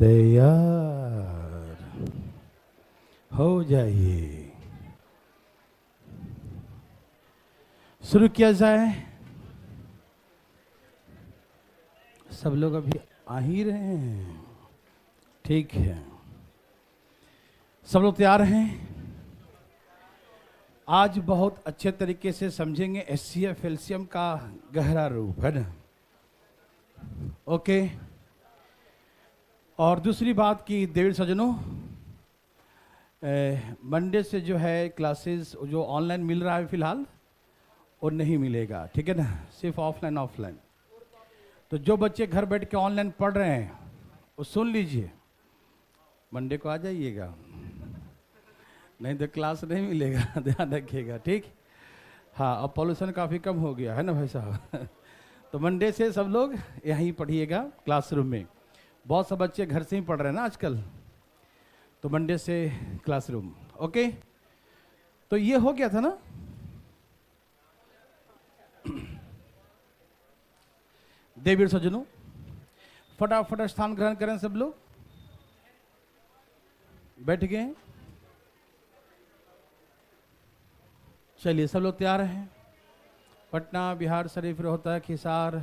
तैयार हो जाइए। शुरू किया जाए। सब लोग अभी आ ही रहे हैं। ठीक है, सब लोग तैयार हैं। आज बहुत अच्छे तरीके से समझेंगे एचसीएफ एलसीएम का गहरा रूप, है ना। ओके। और दूसरी बात की देवी सज्जनों, मंडे से जो है क्लासेस जो ऑनलाइन मिल रहा है फिलहाल वो नहीं मिलेगा, ठीक है ना, सिर्फ ऑफलाइन ऑफलाइन। तो जो बच्चे घर बैठ के ऑनलाइन पढ़ रहे हैं वो सुन लीजिए, मंडे को आ जाइएगा, नहीं तो क्लास नहीं मिलेगा। ध्यान रखिएगा, ठीक। हाँ, अब पॉल्यूशन काफ़ी कम हो गया है ना भाई साहब। तो मंडे से सब लोग यहीं पढ़िएगा क्लासरूम में। बहुत से बच्चे घर से ही पढ़ रहे हैं ना आजकल, तो मंडे से क्लासरूम। ओके, तो ये हो गया था ना। देवीर सज्जनों, फटाफट स्थान ग्रहण करें। सब लोग बैठ गए। चलिए, सब लोग तैयार हैं। पटना, बिहार शरीफ, रोहतक, हिसार,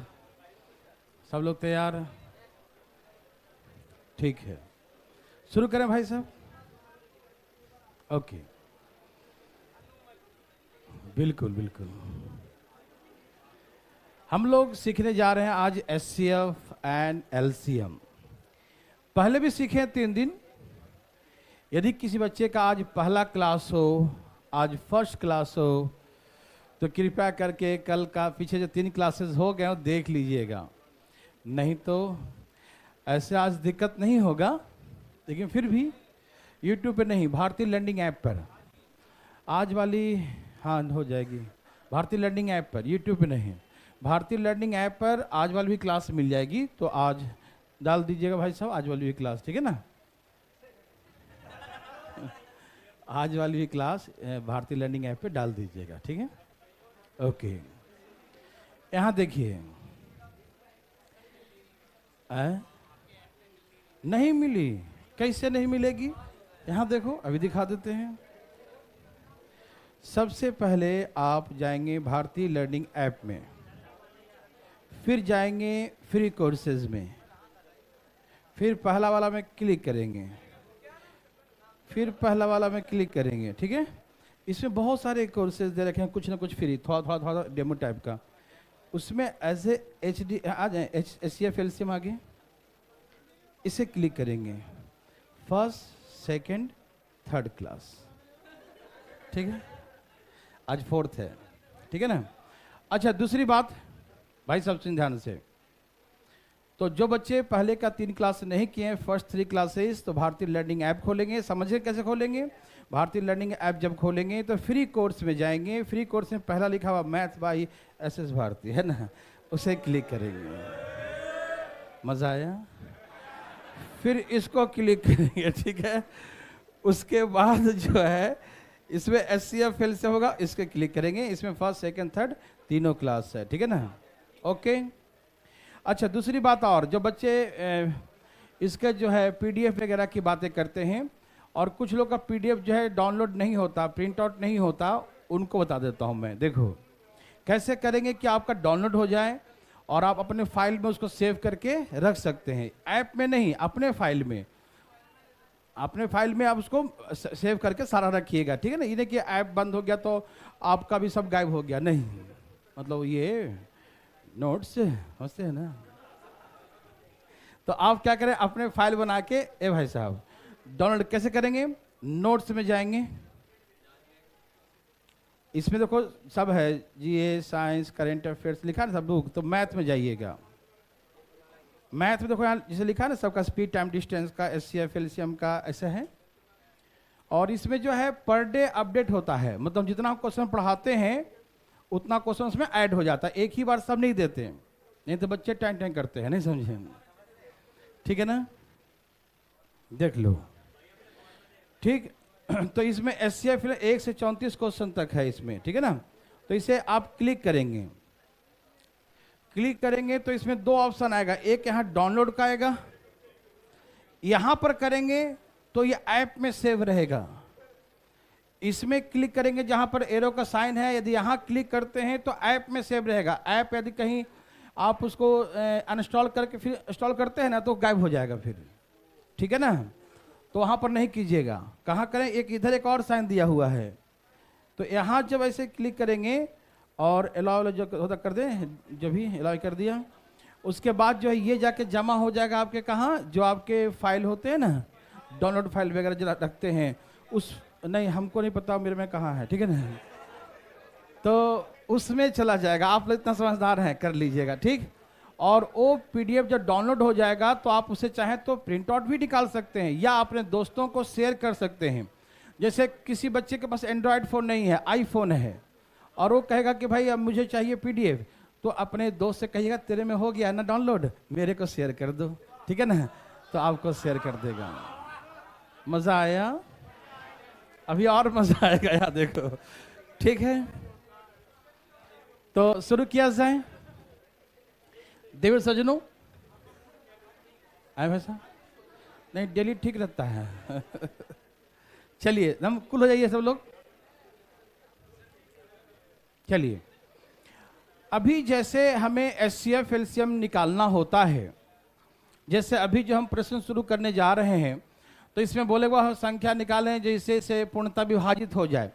सब लोग तैयार? ठीक है, शुरू करें भाई साहब। ओके, बिल्कुल बिल्कुल। हम लोग सीखने जा रहे हैं आज एचसीएफ एंड एलसीएम। पहले भी सीखे 3 दिन। यदि किसी बच्चे का आज पहला क्लास हो, आज फर्स्ट क्लास हो, तो कृपया करके कल का पीछे जो 3 क्लासेस हो गए हो देख लीजिएगा। नहीं तो ऐसे आज दिक्कत नहीं होगा, लेकिन फिर भी यूट्यूब पे नहीं, भारतीय लर्निंग ऐप पर आज वाली, हाँ हो जाएगी। भारतीय लर्निंग ऐप पर, यूट्यूब पे नहीं, भारतीय लर्निंग ऐप पर आज वाली भी क्लास मिल जाएगी। तो आज डाल दीजिएगा भाई साहब, आज वाली भी क्लास, ठीक है ना। आज वाली भी क्लास भारतीय लर्निंग ऐप पे डाल दीजिएगा, ठीक है। ओके, यहाँ देखिए, नहीं मिली, कैसे नहीं मिलेगी? यहाँ देखो, अभी दिखा देते हैं। सबसे पहले आप जाएंगे भारतीय लर्निंग ऐप में, फिर जाएंगे फ्री कोर्सेज में, फिर पहला वाला में क्लिक करेंगे, फिर पहला वाला में क्लिक करेंगे, ठीक है। इसमें बहुत सारे कोर्सेज दे रखे हैं, कुछ ना कुछ फ्री, थोड़ा थोड़ा थोड़ा डेमो टाइप का। उसमें एज एचडी आ जाए, एचसीएफ एलसीएम आगे, इसे क्लिक करेंगे, फर्स्ट सेकंड थर्ड क्लास, ठीक है। आज 4th है, ठीक है ना। अच्छा, दूसरी बात भाई साहब सुन ध्यान से। तो जो बच्चे पहले का 3 क्लास नहीं किए हैं, फर्स्ट 3 क्लासेस, तो भारतीय लर्निंग ऐप खोलेंगे। समझिए कैसे खोलेंगे। भारतीय लर्निंग ऐप जब खोलेंगे तो फ्री कोर्स में जाएंगे। फ्री कोर्स में पहला लिखा हुआ मैथ बाई एसएस भारती, है ना, उसे क्लिक करेंगे। मजा आया? फिर इसको क्लिक करेंगे, ठीक है। उसके बाद जो है इसमें एचसीएफ एल से होगा, इसके क्लिक करेंगे। इसमें फर्स्ट सेकंड थर्ड तीनों क्लास है, ठीक है ना। ओके। अच्छा, दूसरी बात, और जो बच्चे इसके जो है पीडीएफ वगैरह की बातें करते हैं, और कुछ लोग का पीडीएफ जो है डाउनलोड नहीं होता, प्रिंट आउट नहीं होता, उनको बता देता हूं मैं। देखो कैसे करेंगे कि आपका डाउनलोड हो जाए और आप अपने फाइल में उसको सेव करके रख सकते हैं। ऐप में नहीं, अपने फाइल में, अपने फाइल में आप उसको सेव करके सारा रखिएगा, ठीक है ना। ये नहीं कि ऐप बंद हो गया तो आपका भी सब गायब हो गया, नहीं। मतलब ये नोट्स समझते हैं ना। तो आप क्या करें, अपने फाइल बना के, ए भाई साहब डाउनलोड कैसे करेंगे? नोट्स में जाएंगे, इसमें देखो सब है, जीए, साइंस, करेंट अफेयर्स लिखा है सब बुक। तो मैथ में जाइएगा। मैथ में देखो यहाँ जिसे लिखा है ना, सबका स्पीड टाइम डिस्टेंस का, एचसीएफ एलसीएम का, ऐसा है। और इसमें जो है पर डे अपडेट होता है, मतलब जितना क्वेश्चन पढ़ाते हैं उतना क्वेश्चन उसमें ऐड हो जाता है। एक ही बार सब नहीं देते, नहीं तो बच्चे टाइम टाइम करते हैं, नहीं समझे, ठीक है ना। देख लो, ठीक। तो इसमें एचसीएफ 1 से 34 क्वेश्चन तक है इसमें, ठीक है ना। तो इसे आप क्लिक करेंगे, क्लिक करेंगे तो इसमें 2 ऑप्शन आएगा। एक यहाँ डाउनलोड का आएगा, यहां पर करेंगे तो ये ऐप में सेव रहेगा। इसमें क्लिक करेंगे जहां पर एरो का साइन है, यदि यहां क्लिक करते हैं तो ऐप में सेव रहेगा। ऐप यदि कहीं आप उसको अनइंस्टॉल करके फिर इंस्टॉल करते हैं ना तो गायब हो जाएगा फिर, ठीक है ना। तो वहां पर नहीं कीजिएगा। कहां करें, एक इधर एक और साइन दिया हुआ है, तो यहां जब ऐसे क्लिक करेंगे और अलाउ जो होता कर दें, जब भी अलाउ कर दिया उसके बाद जो है ये जाके जमा हो जाएगा आपके कहाँ, जो आपके फाइल होते हैं ना, डाउनलोड फाइल वगैरह जो रखते हैं उस, नहीं हमको नहीं पता मेरे में कहाँ है, ठीक है ना, तो उसमें चला जाएगा। आप लोग इतना समझदार हैं, कर लीजिएगा, ठीक। और वो पीडीएफ जब डाउनलोड हो जाएगा तो आप उसे चाहें तो प्रिंट आउट भी निकाल सकते हैं या अपने दोस्तों को शेयर कर सकते हैं। जैसे किसी बच्चे के पास एंड्रॉयड फ़ोन नहीं है, आईफोन है, और वो कहेगा कि भाई अब मुझे चाहिए पीडीएफ, तो अपने दोस्त से कहिएगा तेरे में हो गया ना डाउनलोड, मेरे को शेयर कर दो, ठीक है ना, तो आपको शेयर कर देगा। मज़ा आया? अभी और मज़ा आएगा यार, देखो, ठीक है। तो शुरू किया जाए। देवर सजनों, आए वैसा नहीं, डेली ठीक रहता है। चलिए हम कुल हो जाइए सब लोग। चलिए, अभी जैसे हमें एचसीएफ एलसीएम निकालना होता है, जैसे अभी जो हम प्रश्न शुरू करने जा रहे हैं, तो इसमें बोले वह संख्या निकालें जैसे से पूर्णतः विभाजित हो जाए।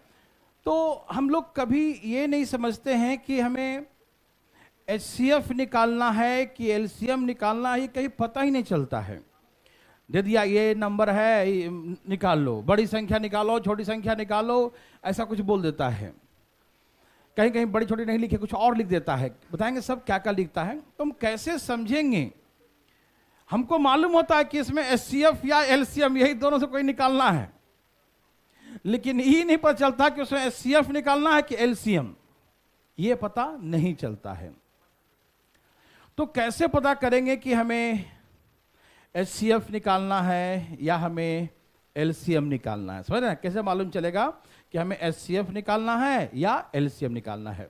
तो हम लोग कभी ये नहीं समझते हैं कि हमें एचसीएफ निकालना है कि एलसीएम निकालना है, कहीं पता ही नहीं चलता है। दे दिया ये नंबर है, निकाल लो, बड़ी संख्या निकालो, छोटी संख्या निकालो, ऐसा कुछ बोल देता है। कहीं कहीं बड़ी छोटी नहीं लिखे, कुछ और लिख देता है। बताएंगे सब क्या क्या लिखता है, तो हम कैसे समझेंगे? हमको मालूम होता है कि इसमें एचसीएफ या एलसीएम यही दोनों से कोई निकालना है, लेकिन ये नहीं पता चलता कि उसमें एचसीएफ निकालना है कि एलसीएम, ये पता नहीं चलता है। तो कैसे पता करेंगे कि हमें एचसीएफ निकालना है या हमें एलसीएम निकालना है? समझ रहे हैं? कैसे मालूम चलेगा कि हमें एचसीएफ निकालना है या एलसीएम निकालना है?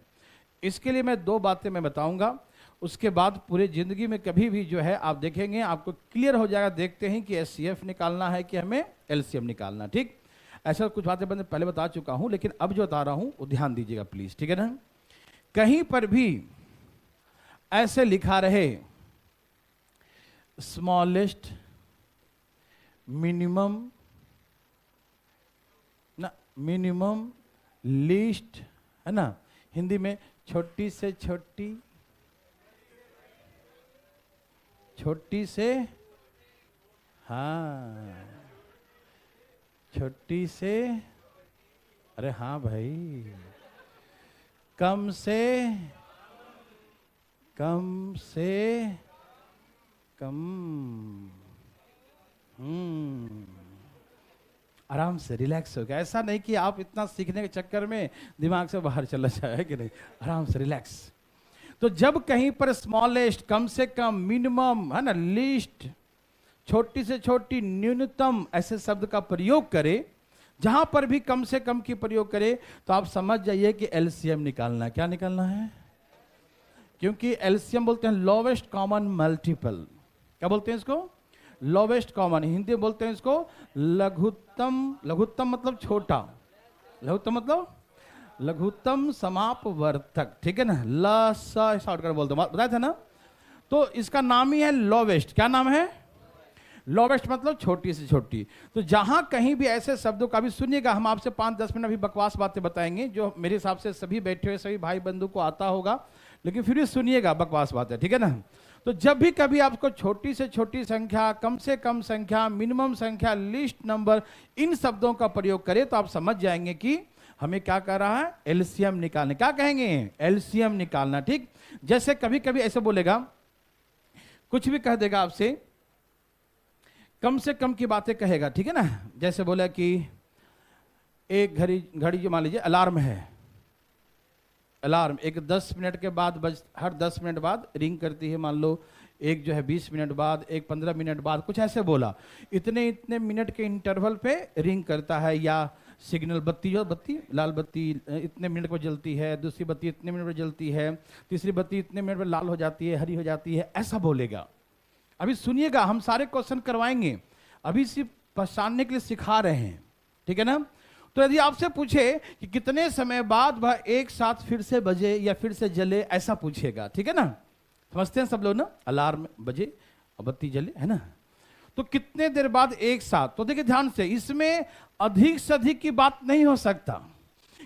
इसके लिए मैं दो बातें मैं बताऊंगा, उसके बाद पूरे जिंदगी में कभी भी जो है आप देखेंगे आपको क्लियर हो जाएगा। देखते हैं कि एचसीएफ निकालना है कि हमें एलसीएम निकालना, ठीक। ऐसा कुछ बातें मैंने पहले बता चुका हूं, लेकिन अब जो बता रहा हूं वो ध्यान दीजिएगा प्लीज, ठीक है ना। कहीं पर भी ऐसे लिखा रहे स्मॉलेस्ट मिनिमम ना, मिनिमम लीस्ट, है ना, हिंदी में छोटी से छोटी, छोटी से, हाँ छोटी से, अरे हाँ भाई, कम से कम से कम, आराम से रिलैक्स हो गया। ऐसा नहीं कि आप इतना सीखने के चक्कर में दिमाग से बाहर चला जाए, कि नहीं, आराम से रिलैक्स। तो जब कहीं पर स्मॉलेस्ट कम से कम, मिनिमम है ना, लीस्ट छोटी से छोटी, न्यूनतम ऐसे शब्द का प्रयोग करे, जहां पर भी कम से कम की प्रयोग करे, तो आप समझ जाइए कि एलसीएम निकालना है। क्या निकालना है? क्योंकि एलसीएम बोलते हैं लोवेस्ट कॉमन मल्टीपल। क्या बोलते हैं इसको? Lowest common. हिंदी में बोलते हैं इसको लघुत्तम। लघुत्तम मतलब छोटा, लघुत्तम मतलब लघुत्तम समापवर्तक, ठीक है ना, ल स शॉर्ट कर बोलते हैं, बताया था ना। तो इसका नाम ही है लोवेस्ट। क्या नाम है? लोवेस्ट मतलब छोटी से छोटी। तो जहां कहीं भी ऐसे शब्दों का भी सुनिएगा, हम आपसे 5-10 मिनट अभी बकवास बातें बताएंगे, जो मेरे हिसाब से सभी बैठे हुए सभी भाई बंधु को आता होगा, लेकिन फिर भी सुनिएगा बकवास बातें, ठीक है ना। तो जब भी कभी आपको छोटी से छोटी संख्या, कम से कम संख्या, मिनिमम संख्या, लिस्ट नंबर, इन शब्दों का प्रयोग करें, तो आप समझ जाएंगे कि हमें क्या कर रहा है, एलसीएम निकालने। क्या कहेंगे? एलसीएम निकालना, ठीक। जैसे कभी कभी ऐसे बोलेगा, कुछ भी कह देगा आपसे, कम से कम की बातें कहेगा, ठीक है ना। जैसे बोला कि एक घड़ी जो मान लीजिए अलार्म है, अलार्म एक 10 मिनट के बाद हर 10 मिनट बाद रिंग करती है, मान लो एक जो है 20 मिनट बाद, एक 15 मिनट बाद, कुछ ऐसे बोला, इतने इतने मिनट के इंटरवल पे रिंग करता है। या सिग्नल बत्ती, जो बत्ती लाल बत्ती इतने मिनट पर जलती है, दूसरी बत्ती इतने मिनट पर जलती है, तीसरी बत्ती इतने मिनट पर लाल हो जाती है, हरी हो जाती है, ऐसा बोलेगा। अभी सुनिएगा, हम सारे क्वेश्चन करवाएंगे, अभी सिर्फ पहचानने के लिए सिखा रहे हैं, ठीक है ना। तो यदि आपसे पूछे कि कितने समय बाद वह एक साथ फिर से बजे या फिर से जले, ऐसा पूछेगा, ठीक है ना। समझते हैं सब लोग ना, अलार्म बजे और बत्ती जले, है ना। तो कितने देर बाद एक साथ, तो देखिए ध्यान से, इसमें अधिक से अधिक की बात नहीं हो सकता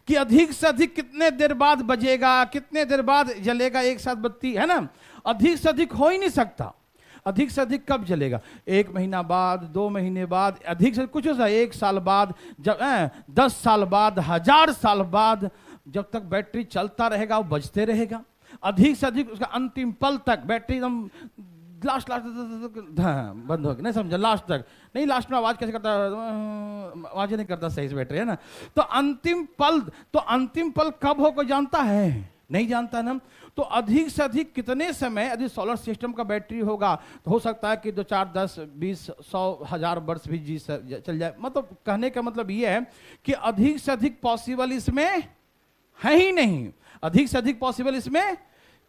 कि अधिक से अधिक कितने देर बाद बजेगा, कितने देर बाद जलेगा एक साथ बत्ती, है ना। अधिक से अधिक हो ही नहीं सकता। अधिक से अधिक कब जलेगा? 1 महीना बाद, 2 महीने बाद, अधिक से कुछ हो सकता है 1 साल बाद, जब 10 साल बाद, 1000 साल बाद, जब तक बैटरी चलता रहेगा वो बजते रहेगा। अधिक से अधिक उसका अंतिम पल तक बैटरी एकदम लास्ट बंद हो गया, नहीं समझा, लास्ट तक नहीं। लास्ट में आवाज कैसे करता है? आवाज नहीं करता सही से बैटरी, है ना। तो अंतिम पल कब हो कोई जानता है? नहीं जानता ना। तो अधिक से अधिक कितने समय, यदि सोलर सिस्टम का बैटरी होगा तो हो सकता है कि 2, 4, 10, 20, 100, 1000 वर्ष भी जी चल जाए। मतलब कहने का मतलब ये है कि अधिक से अधिक पॉसिबल इसमें है ही नहीं। अधिक से अधिक पॉसिबल इसमें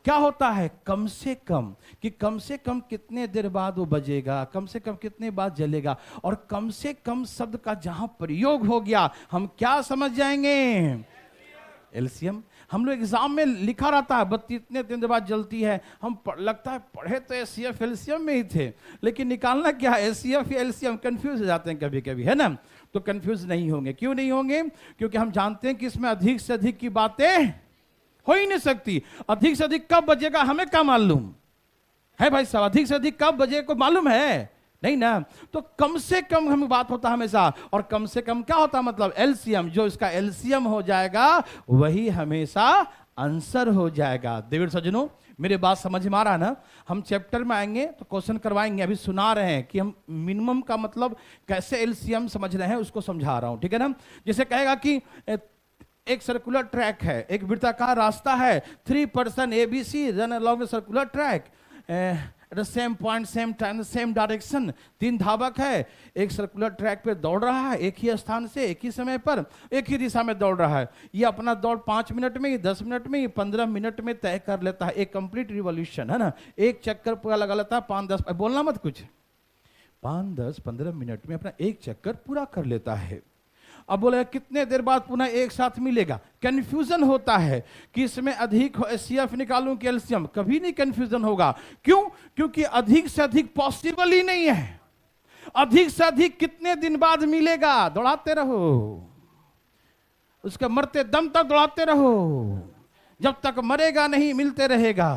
क्या होता है? कम से कम, कि कम से कम कितने देर बाद वो बजेगा, कम से कम कितने बाद जलेगा, और कम से कम शब्द का जहां प्रयोग हो गया हम क्या समझ जाएंगे? एलसीएम। हम लोग एग्जाम में लिखा रहता है बत्ती इतने दिन बाद जलती है, हम लगता है पढ़े तो एसीएफ एलसीएम में ही थे, लेकिन निकालना क्या है, एसीएफ या एलसीएम, कंफ्यूज हो जाते हैं कभी कभी, है ना। तो कंफ्यूज नहीं होंगे। क्यों नहीं होंगे? क्योंकि हम जानते हैं कि इसमें अधिक से अधिक की बातें हो ही नहीं सकती। अधिक से अधिक कब बजेगा हमें क्या मालूम है भाई साहब? अधिक से अधिक कब बजेगा को मालूम है? नहीं ना। तो कम से कम हमें बात होता है हमेशा, और कम से कम क्या होता है? मतलब एलसीएम, जो इसका एलसीएम हो जाएगा वही हमेशा आंसर हो जाएगा। देवर सज्जनों, मेरे बात समझ में आ रहा है ना। हम चैप्टर में आएंगे तो क्वेश्चन करवाएंगे, अभी सुना रहे हैं कि हम मिनिमम का मतलब कैसे एलसीएम समझ रहे हैं उसको समझा रहा हूं, ठीक है ना। जैसे कहेगा कि एक सर्कुलर ट्रैक है, एक वृत्ताकार रास्ता है, 3 person ABC run along the circular track at the same point, same time, same direction. 3 धावक है, एक सर्कुलर ट्रैक पे दौड़ रहा है, एक ही स्थान से, एक ही समय पर, एक ही दिशा में दौड़ रहा है। ये अपना दौड़ 5 मिनट में, 10 मिनट में, 15 मिनट में तय कर लेता है। एक कंप्लीट रिवॉल्यूशन, है ना। एक चक्कर पूरा लगा लेता है 5-10, बोलना मत कुछ, 5-10-15 मिनट में अपना एक चक्कर पूरा कर लेता है। अब बोले कितने देर बाद पुनः एक साथ मिलेगा? कंफ्यूजन होता है कि इसमें अधिक एसीएफ निकालूं कि एलसीएम, कभी नहीं कंफ्यूजन होगा। क्यों? क्योंकि अधिक से अधिक पॉसिबल ही नहीं है। अधिक से अधिक कितने दिन बाद मिलेगा? दौड़ाते रहो, उसके मरते दम तक दौड़ाते रहो, जब तक मरेगा नहीं मिलते रहेगा।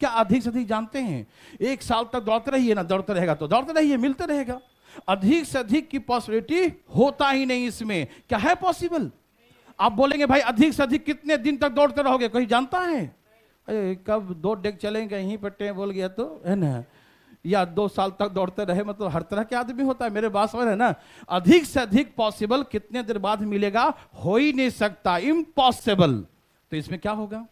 क्या अधिक से अधिक जानते हैं? 1 साल तक दौड़ते रहिए ना, दौड़ते रहेगा तो दौड़ते रहिए, मिलते रहेगा। अधिक से अधिक की पॉसिबिलिटी होता ही नहीं इसमें। क्या है पॉसिबल? आप बोलेंगे भाई अधिक से अधिक कितने दिन तक दौड़ते रहोगे, कोई जानता है? अरे कब 2 डेग चलेंगे यहीं पर बोल गया तो, है ना। या 2 साल तक दौड़ते रहे, मतलब हर तरह के आदमी होता है, मेरे बात समझ है ना। अधिक से अधिक पॉसिबल कितने देर बाद मिलेगा? हो ही नहीं सकता, इम्पॉसिबल। तो इसमें क्या होगा?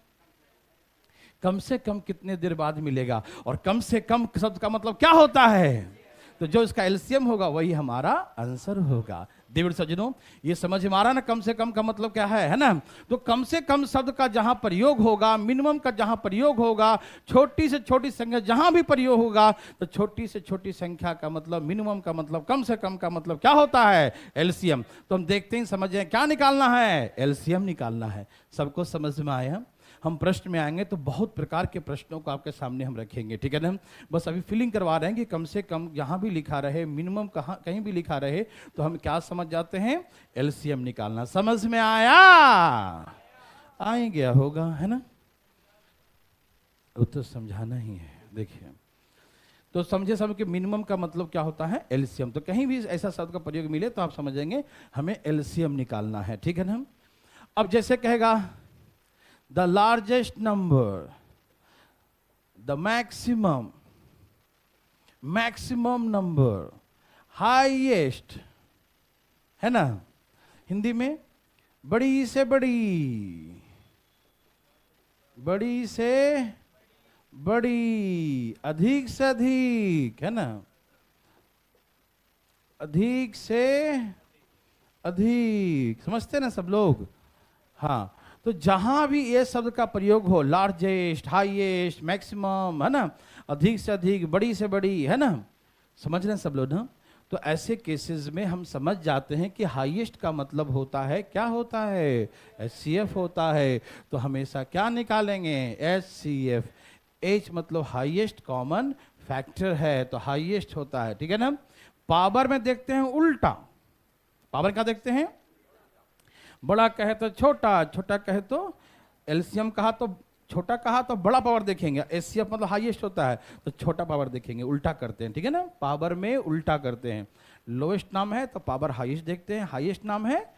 कम से कम कितने देर बाद मिलेगा, और कम से कम शब्द का मतलब क्या होता है? तो जो इसका एलसीएम होगा वही हमारा आंसर होगा। देवर सज्जनों, ये समझ में आ रहा ना कम से कम का मतलब क्या है ना। तो कम से कम शब्द का जहां प्रयोग होगा, मिनिमम का जहां प्रयोग होगा, छोटी से छोटी संख्या जहां भी प्रयोग होगा, तो छोटी से छोटी संख्या का मतलब, मिनिमम का मतलब, कम से कम का मतलब क्या होता है? एलसीएम। तो हम देखते हैं, समझें क्या निकालना है? एलसीएम निकालना है। सबको समझ में आया? हम प्रश्न में आएंगे तो बहुत प्रकार के प्रश्नों को आपके सामने हम रखेंगे, ठीक है ना। बस अभी फीलिंग करवा रहे हैं कि कम से कम जहां भी लिखा रहे, मिनिमम कहीं भी लिखा रहे, तो हम क्या समझ जाते हैं? एलसीएम निकालना। समझ में आया? आ ही गया होगा, है ना। वो तो समझाना ही है। देखिए, तो समझे सब कि मिनिमम का मतलब क्या होता है? एलसीएम। तो कहीं भी ऐसा शब्द का प्रयोग मिले तो आप समझेंगे हमें एलसीएम निकालना है, ठीक है ना। अब जैसे कहेगा the largest number, the maximum number, highest, है ना। हिंदी में बड़ी से बड़ी, बड़ी से बड़ी, अधिक से अधिक, है ना, अधिक से अधिक। समझते ना सब लोग? हाँ। तो जहां भी ये शब्द का प्रयोग हो, लार्जेस्ट, हाईएस्ट, मैक्सिमम, है ना, अधिक से अधिक, बड़ी से बड़ी, है ना, समझ रहे हैं सब लोग ना। तो ऐसे केसेस में हम समझ जाते हैं कि हाईएस्ट का मतलब होता है, क्या होता है, HCF होता है। तो हमेशा क्या निकालेंगे, HCF। H मतलब हाईएस्ट कॉमन फैक्टर है, तो हाईएस्ट होता है, ठीक है ना। पावर में देखते हैं उल्टा, पावर क्या देखते हैं, बड़ा कहे तो छोटा, छोटा कहे तो एलसीएम कहा तो छोटा कहा तो बड़ा पावर देखेंगे, एचसीएफ मतलब हाईएस्ट होता है तो छोटा पावर देखेंगे, उल्टा करते हैं, ठीक है ना। पावर में उल्टा करते हैं, लोएस्ट नाम है तो पावर हाईएस्ट देखते हैं, हाईएस्ट नाम है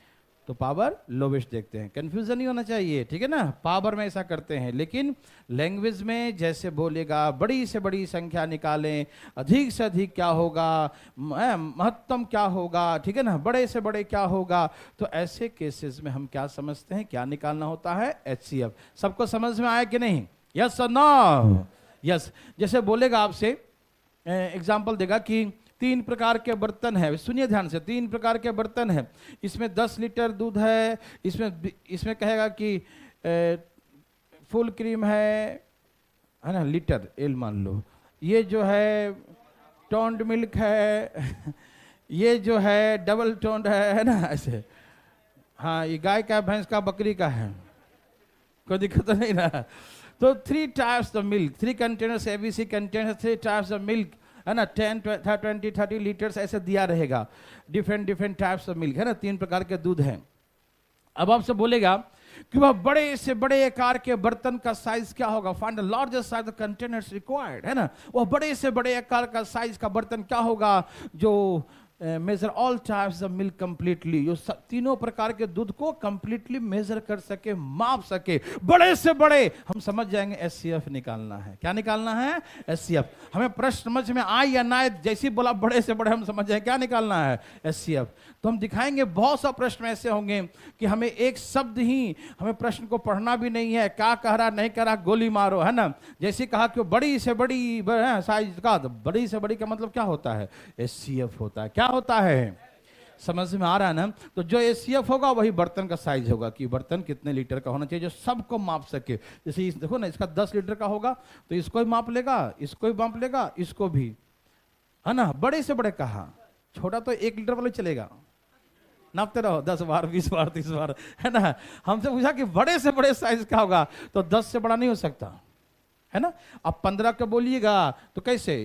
तो पावर लोवेस्ट देखते हैं। कंफ्यूजन नहीं होना चाहिए, ठीक है ना। पावर में ऐसा करते हैं, लेकिन लैंग्वेज में जैसे बोलेगा बड़ी से बड़ी संख्या निकालें, अधिक से अधिक क्या होगा, महत्तम क्या होगा, ठीक है ना, बड़े से बड़े क्या होगा, तो ऐसे केसेस में हम क्या समझते हैं, क्या निकालना होता है, HCF। सबको समझ में आया कि नहीं, यस और नो, यस। जैसे बोलेगा आपसे, एग्जाम्पल देगा कि 3 प्रकार के बर्तन है, सुनिए ध्यान से, 3 प्रकार के बर्तन है, इसमें 10 लीटर दूध है, इसमें कहेगा कि फुल क्रीम है ना, लीटर एल मान लो, ये जो है टोन्ड मिल्क है ये जो है डबल टोन्ड है ना, ऐसे। हाँ, ये गाय का, भैंस का, बकरी का है, कोई दिक्कत नहीं ना। तो 3 types of milk, 3 containers, ABC container, 3 types of milk, है ना, 10, 20, 30 लीटर्स ऐसे दिया रहेगा, डिफरेंट टाइप्स ऑफ मिल्क, है ना, 3 प्रकार के दूध हैं। अब आपसे बोलेगा कि वह बड़े से बड़े आकार के बर्तन का साइज क्या होगा, find the largest size of containers required, है ना। वह बड़े से बड़े आकार का साइज का बर्तन क्या होगा जो measure all types of milk completely, जो तीनों प्रकार के दूध को कंप्लीटली मेजर कर सके, माप सके, बड़े से बड़े। हम समझ जाएंगे HCF निकालना है, क्या निकालना है, HCF। हमें प्रश्न समझ में आए या ना आए, जैसे बोला बड़े से बड़े, हम समझ जाए क्या निकालना है, HCF। तो हम दिखाएंगे बहुत सा प्रश्न ऐसे होंगे कि हमें एक शब्द ही, हमें प्रश्न को पढ़ना भी नहीं है, क्या कह रहा नहीं कह रहा, गोली मारो, है ना। जैसे कहा कि बड़ी से बड़ी साइज का, तो बड़ी से बड़ी का मतलब क्या होता है, HCF होता है। क्या होता है, समझ में आ रहा है ना। तो जो HCF होगा वही बर्तन का साइज होगा, कि बर्तन कितने लीटर का होना चाहिए, जो सबको माप सके। जैसे देखो ना, इसका 10 लीटर का होगा तो इसको ही माप लेगा, इसको ही माप लेगा, इसको भी, है ना। बड़े से बड़े कहा, छोटा तो 1 लीटर वाला चलेगा, नापते रहो 10 बार, 20 बार, 30 बार, है ना। हमसे पूछा कि बड़े से बड़े साइज का होगा, तो 10 से बड़ा नहीं हो सकता, है ना। अब 15 का बोलिएगा तो कैसे,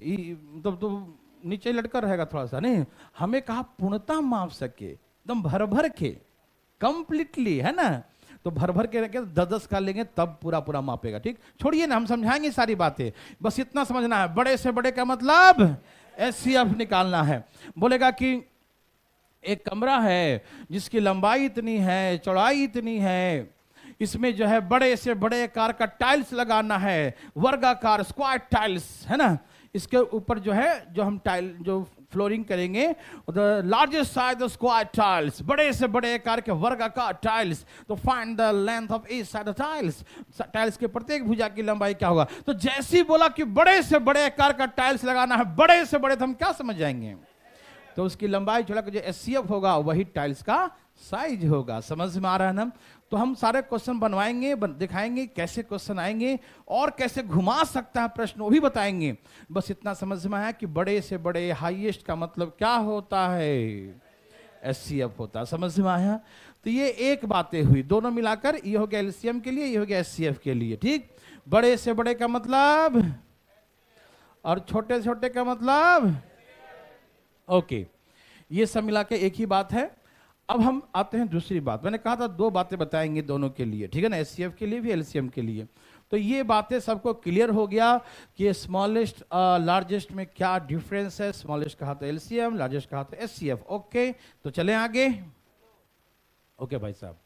तो नीचे लटका रहेगा थोड़ा सा, नहीं। हमें कहा पूर्णतः माप सके, एकदम भर भर के, कंप्लीटली, है ना। तो भर भर के रखे, 10-10 का लेंगे तब पूरा पूरा मापेगा, ठीक। छोड़िए ना, हम समझाएंगे सारी बातें, बस इतना समझना है, बड़े से बड़े का मतलब HCF निकालना है। बोलेगा कि एक कमरा है जिसकी लंबाई इतनी है, चौड़ाई इतनी है, इसमें जो है बड़े से बड़े आकार का टाइल्स लगाना है, वर्गाकार स्क्वायर टाइल्स, है ना। इसके ऊपर जो है, जो हम टाइल जो फ्लोरिंग करेंगे, the largest size of square tiles, बड़े से बड़े आकार के वर्गाकार टाइल्स। तो find the length of each side of tiles, tiles के प्रत्येक भुजा की लंबाई क्या होगा। तो जैसे ही बोला कि बड़े से बड़े आकार का टाइल्स लगाना है, बड़े से बड़े, तो हम क्या समझ जाएंगे, तो उसकी लंबाई चौड़ा जो HCF होगा वही टाइल्स का साइज होगा। समझ में आ रहा है ना। तो हम सारे क्वेश्चन बनवाएंगे, दिखाएंगे कैसे क्वेश्चन आएंगे और कैसे घुमा सकता है प्रश्न, वो भी बताएंगे। बस इतना समझ में आया कि बड़े से बड़े, हाईएस्ट का मतलब क्या होता है, HCF होता है। समझ में आया। तो ये एक बातें हुई, दोनों मिलाकर, ये हो गया LCM के लिए, ये हो गया HCF के लिए, ठीक। बड़े से बड़े का मतलब और छोटे छोटे का मतलब, ओके, ये सब मिला के एक ही बात है। अब हम आते हैं दूसरी बात। मैंने कहा था 2 बातें बताएंगे दोनों के लिए, ठीक है ना, HCF के लिए भी, LCM के लिए। तो ये बातें सबको क्लियर हो गया कि स्मॉलेस्ट लार्जेस्ट में क्या डिफरेंस है। स्मॉलेस्ट कहा तो LCM, लार्जेस्ट कहा तो HCF। ओके, तो चलें आगे। ओके भाई साहब,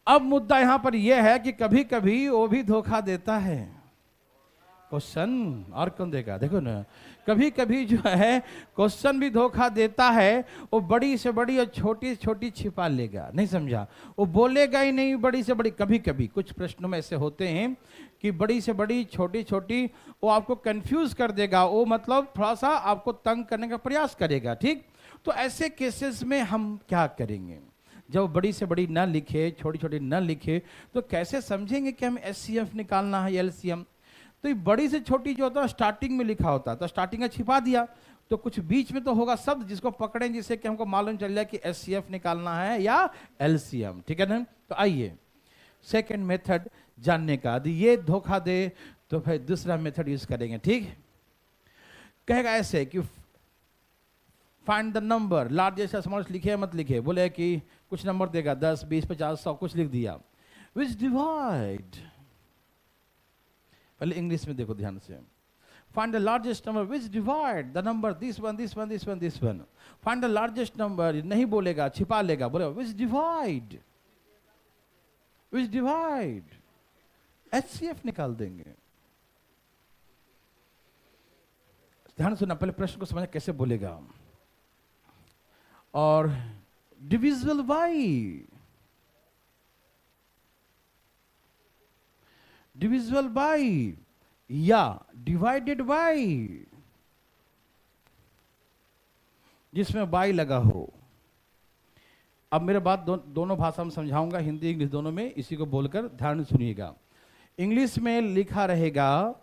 अब मुद्दा यहां पर यह है कि कभी कभी वो भी धोखा देता है क्वेश्चन, और कौन देगा, देखो ना, कभी कभी जो है क्वेश्चन भी धोखा देता है। वो बड़ी से बड़ी और छोटी से छोटी छिपा लेगा, नहीं समझा, वो बोलेगा ही नहीं बड़ी से बड़ी। कभी कभी कुछ प्रश्नों में ऐसे होते हैं कि बड़ी से बड़ी, छोटी छोटी, वो आपको कंफ्यूज कर देगा, वो मतलब थोड़ा सा आपको तंग करने का प्रयास करेगा, ठीक। तो ऐसे केसेस में हम क्या करेंगे, जब बड़ी से बड़ी ना लिखे, छोटी छोटी ना लिखे, तो कैसे समझेंगे कि हम HCF निकालना है या LCM। तो ये बड़ी से छोटी जो होता है स्टार्टिंग में लिखा होता है, तो स्टार्टिंग में छिपा दिया, तो कुछ बीच में तो होगा शब्द जिसको पकड़ें, जिससे कि हमको मालूम चल जाए कि एचसीएफ निकालना है या एलसीएम। ठीक है ना? तो आइए सेकंड मेथड जानने का, यदि ये धोखा दे तो फिर दूसरा मेथड यूज करेंगे। ठीक, कहेगा ऐसे कि find the number largest smallest, लिखे मत लिखे, बोले कि कुछ नंबर देगा 10 20 50 100 कुछ लिख दिया, विच डिवाइड, पहले इंग्लिश में देखो ध्यान से, find the largest number which divide the number this one this one this one this one, find the largest number, नहीं बोलेगा छिपा लेगा, बोलेगा which divide, which divide, HCF निकाल देंगे। ध्यान सुनना, पहले प्रश्न को समझना कैसे बोलेगा। और डिविजिबल बाई, डिविजिबल बाई या डिवाइडेड बाई, जिसमें बाई लगा हो। अब मेरे बात दोनों भाषा में समझाऊंगा, हिंदी इंग्लिश दोनों में, इसी को बोलकर ध्यान सुनिएगा। इंग्लिश में लिखा रहेगा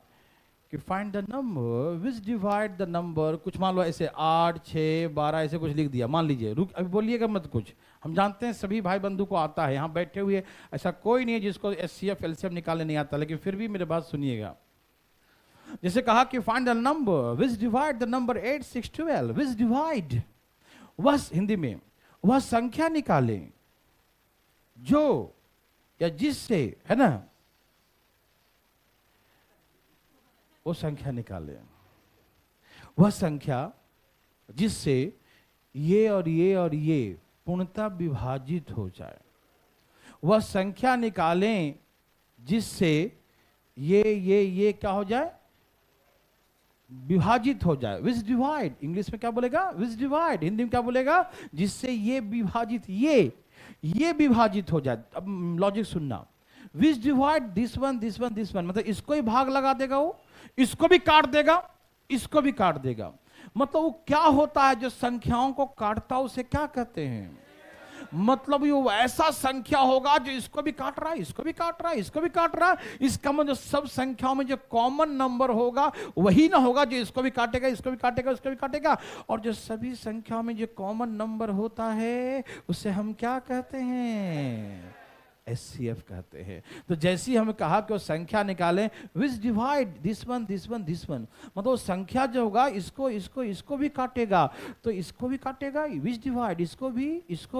कि find the number which divide the number, कुछ मान लो ऐसे 8 6 12 ऐसे कुछ लिख दिया, मान लीजिए, रुक अभी बोलिएगा मत कुछ, हम जानते हैं सभी भाई बंधु को आता है, यहाँ बैठे हुए ऐसा कोई नहीं है जिसको एचसीएफ एलसीएम निकालने नहीं आता, लेकिन फिर भी मेरे बात सुनिएगा। जैसे कहा कि find the number which divide the number 8 6 12, which divide, वह हिंदी में वह संख्या निकाले जो या जिससे, है ना, वो संख्या निकाले, वह संख्या जिससे ये और ये और ये पूर्णतः विभाजित हो जाए, वह संख्या निकालें जिससे ये क्या हो जाए, विभाजित हो जाए। विच डिवाइड, इंग्लिश में क्या बोलेगा, विच डिवाइड, हिंदी में क्या बोलेगा, जिससे ये विभाजित, ये विभाजित हो जाए। अब लॉजिक सुनना, विच divide this one this one this one, मतलब इसको ही भाग लगा देगा, वो इसको भी काट देगा, इसको भी काट देगा। मतलब वो क्या होता है जो संख्याओं को काटता है, उसे क्या कहते हैं, मतलब वो ऐसा संख्या होगा जो इसको भी काट रहा है, इसको भी काट रहा है, इसको भी काट रहा है। इसका मतलब सब संख्याओं में जो कॉमन नंबर होगा वही ना होगा जो इसको भी काटेगा, इसको भी काटेगा, इसको भी काटेगा। और जो सभी संख्याओं में जो कॉमन नंबर होता है उसे हम क्या कहते हैं, एचसीएफ कहते हैं। तो जैसे ही हमें कहा कि वो संख्या निकालें, विच divide this one this one this one, मतलब संख्या जो होगा इसको इसको इसको भी काटेगा, तो इसको भी काटेगा, विच डिवाइड इसको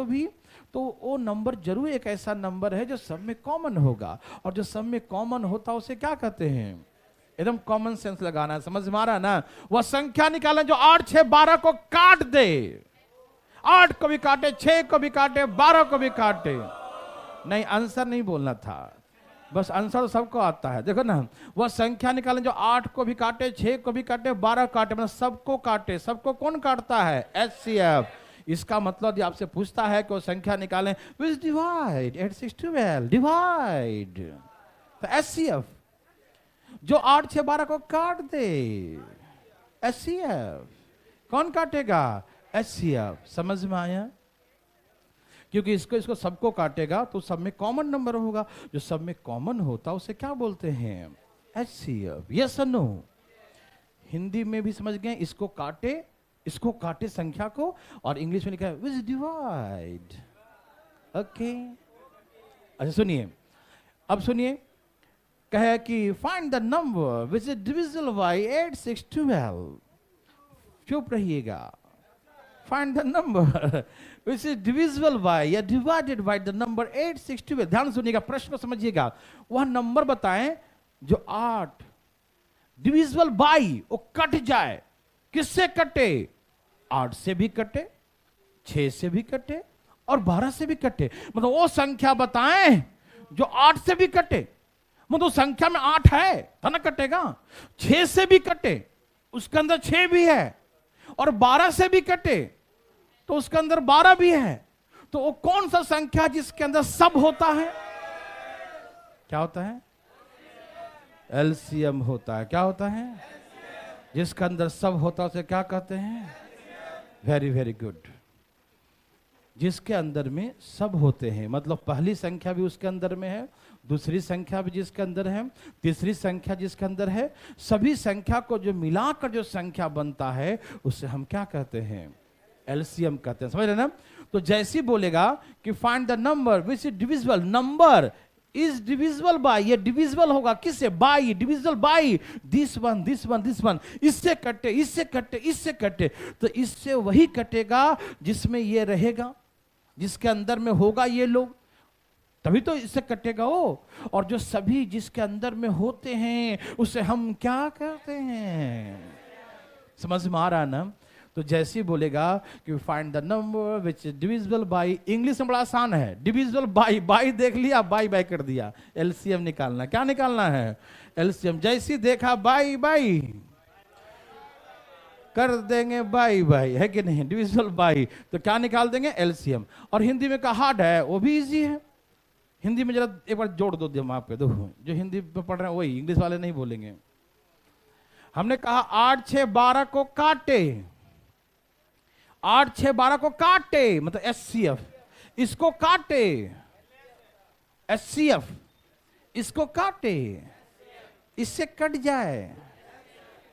भी, तो वो नंबर जरूर एक ऐसा नंबर है जो सब में कॉमन होगा। और जो सब में कॉमन होता है उसे क्या कहते हैं, एकदम कॉमन सेंस लगाना है, समझ में आ रहा है ना। वह संख्या निकालें जो 8 6 12 को काट दे, 8 को भी काटे, 6 को भी काटे, 12 को भी काटे। नहीं, आंसर नहीं बोलना था, बस आंसर तो सबको आता है। देखो ना, वह संख्या निकालें जो 8 को भी काटे, 6 को भी काटे, 12 काटे, मतलब सबको काटे। सबको कौन काटता है, एचसीएफ। इसका मतलब आपसे पूछता है कि वो संख्या निकालें, विच डिवाइड 8 6 12, डिवाइड, तो एचसीएफ जो 8 6 12 को काट दे, एचसीएफ। कौन काटेगा, एचसीएफ। समझ में आया, क्योंकि इसको सबको काटेगा तो सब में कॉमन नंबर होगा, जो सब में कॉमन होता है उसे क्या बोलते हैं, एचसीएफ। यस और नो, हिंदी में भी समझ गए, इसको काटे संख्या को, और इंग्लिश में लिखा है विच डिवाइड। ओके, अच्छा सुनिए, अब सुनिए, कहे कि find the number which is divisible bye 8 6 12, चुप रहिएगा, find the number which is divisible bye या डिवाइडेड बाय द नंबर 8 6 12। ध्यान सुनिएगा, प्रश्न को समझिएगा। वह नंबर बताएं जो 8 डिविजिबल बाय वो कट जाए, किससे कटे, 8 से भी कटे, 6 से भी कटे और 12 से भी कटे। मतलब वो संख्या बताएं जो 8 से भी कटे, मतलब संख्या में 8 है तो ना कटेगा, 6 से भी कटे, उसके अंदर 6 भी है, और 12 से भी कटे तो उसके अंदर 12 भी है। तो वो कौन सा संख्या जिसके अंदर सब होता है, क्या होता है, एलसीएम होता है। क्या होता है, जिसके अंदर सब होता है उसे क्या कहते हैं, वेरी वेरी गुड। जिसके अंदर में सब होते हैं, मतलब पहली संख्या भी उसके अंदर में है, दूसरी संख्या भी जिसके अंदर है, तीसरी संख्या जिसके अंदर है, सभी संख्या को जो मिलाकर जो संख्या बनता है उसे हम क्या कहते हैं? एलसीएम कहते हैं। समझ रहे ना? तो जैसे बोलेगा कि find the number which is divisible, number is divisible by, ये डिविजिबल होगा किससे? By, divisible by this one, this one, this one, इससे कटे, इससे कटे, इससे कटे, तो इससे वही कटेगा जिसमें ये रहेगा, जिसके अंदर में होगा ये लोग, तभी तो इससे कटेगा वो। और जो सभी जिसके अंदर में होते हैं उसे हम क्या कहते हैं? समझ में आ रहा है ना? तो जैसे ही बोलेगा कि find the number which is divisible bye, English में बड़ा आसान है, डिविजिबल बाय, बाय देख लिया, बाय बाय कर दिया, एलसीएम निकालना। क्या निकालना है? एलसीएम। जैसे ही देखा बाय बाय कर देंगे, बाय बाय, है कि नहीं? डिविजिबल बाय, तो क्या निकाल देंगे? एलसीएम। और हिंदी में का हार्ड है, वो भी इजी है। हिंदी में जरा एक बार जोड़ दो दिमाग पे, दो जो हिंदी में पढ़ रहे हैं वही, इंग्लिश वाले नहीं बोलेंगे। हमने कहा 8 6 12 को काटे, 8 6 12 को काटे, मतलब एचसीएफ, इसको काटे एचसीएफ, इसको काटे, इससे कट जाए,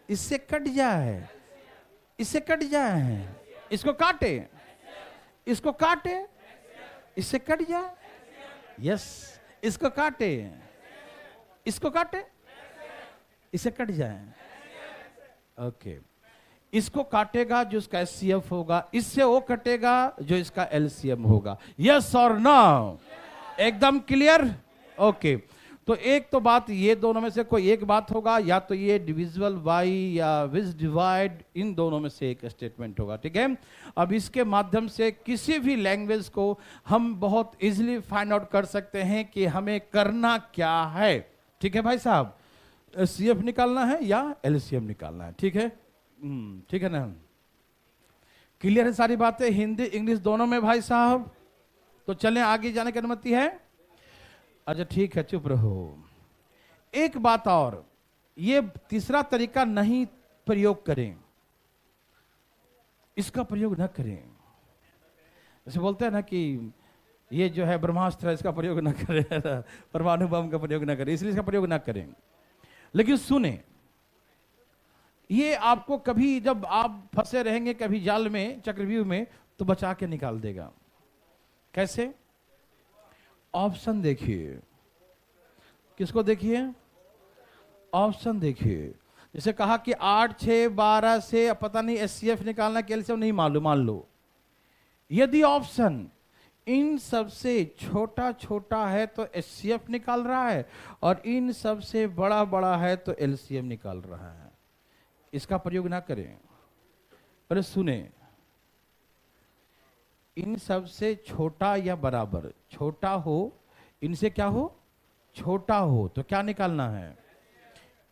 इससे कट जाए, इससे कट जाए, इसको काटे, इसको काटे, इससे कट जाए, यस, इसको काटे, इसको काटे, इससे कट जाए, ओके। इसको काटेगा जो इसका एचसीएफ होगा, इससे वो कटेगा जो इसका एलसीएम होगा। यस और नो? एकदम क्लियर? ओके। तो एक तो बात, ये दोनों में से कोई एक बात होगा, या तो ये डिविजिबल बाय या विच डिवाइड, इन दोनों में से एक स्टेटमेंट होगा, ठीक है। अब इसके माध्यम से किसी भी लैंग्वेज को हम बहुत इजीली फाइंड आउट कर सकते हैं कि हमें करना क्या है, ठीक है भाई साहब? एचसीएफ निकालना है या एलसीएम निकालना है, ठीक है? ठीक है ना? क्लियर है सारी बातें, हिंदी इंग्लिश दोनों में भाई साहब? तो चलें, आगे जाने की अनुमति है? अच्छा ठीक है, चुप रहो। एक बात और, ये तीसरा तरीका नहीं प्रयोग करें, इसका प्रयोग ना करें। जैसे बोलते हैं ना कि ये जो है ब्रह्मास्त्र है, इसका प्रयोग ना करें, परमाणु बम का प्रयोग ना करें, इसलिए इसका प्रयोग ना करें। लेकिन सुने, ये आपको कभी जब आप फंसे रहेंगे कभी जाल में, चक्रव्यूह में, तो बचा के निकाल देगा। कैसे? ऑप्शन देखिए, किसको देखिए? ऑप्शन देखिए। जैसे कहा कि 8 6 12 से पता नहीं एचसीएफ निकालना, कैल्शियम नहीं मालूम, मान लो यदि ऑप्शन इन सबसे छोटा छोटा है तो एचसीएफ निकाल रहा है, और इन सबसे बड़ा बड़ा है तो एलसीएम निकाल रहा है, इसका प्रयोग ना करें। पहले सुने, इन सब से छोटा या बराबर, छोटा हो, इनसे क्या हो? छोटा हो, तो क्या निकालना है?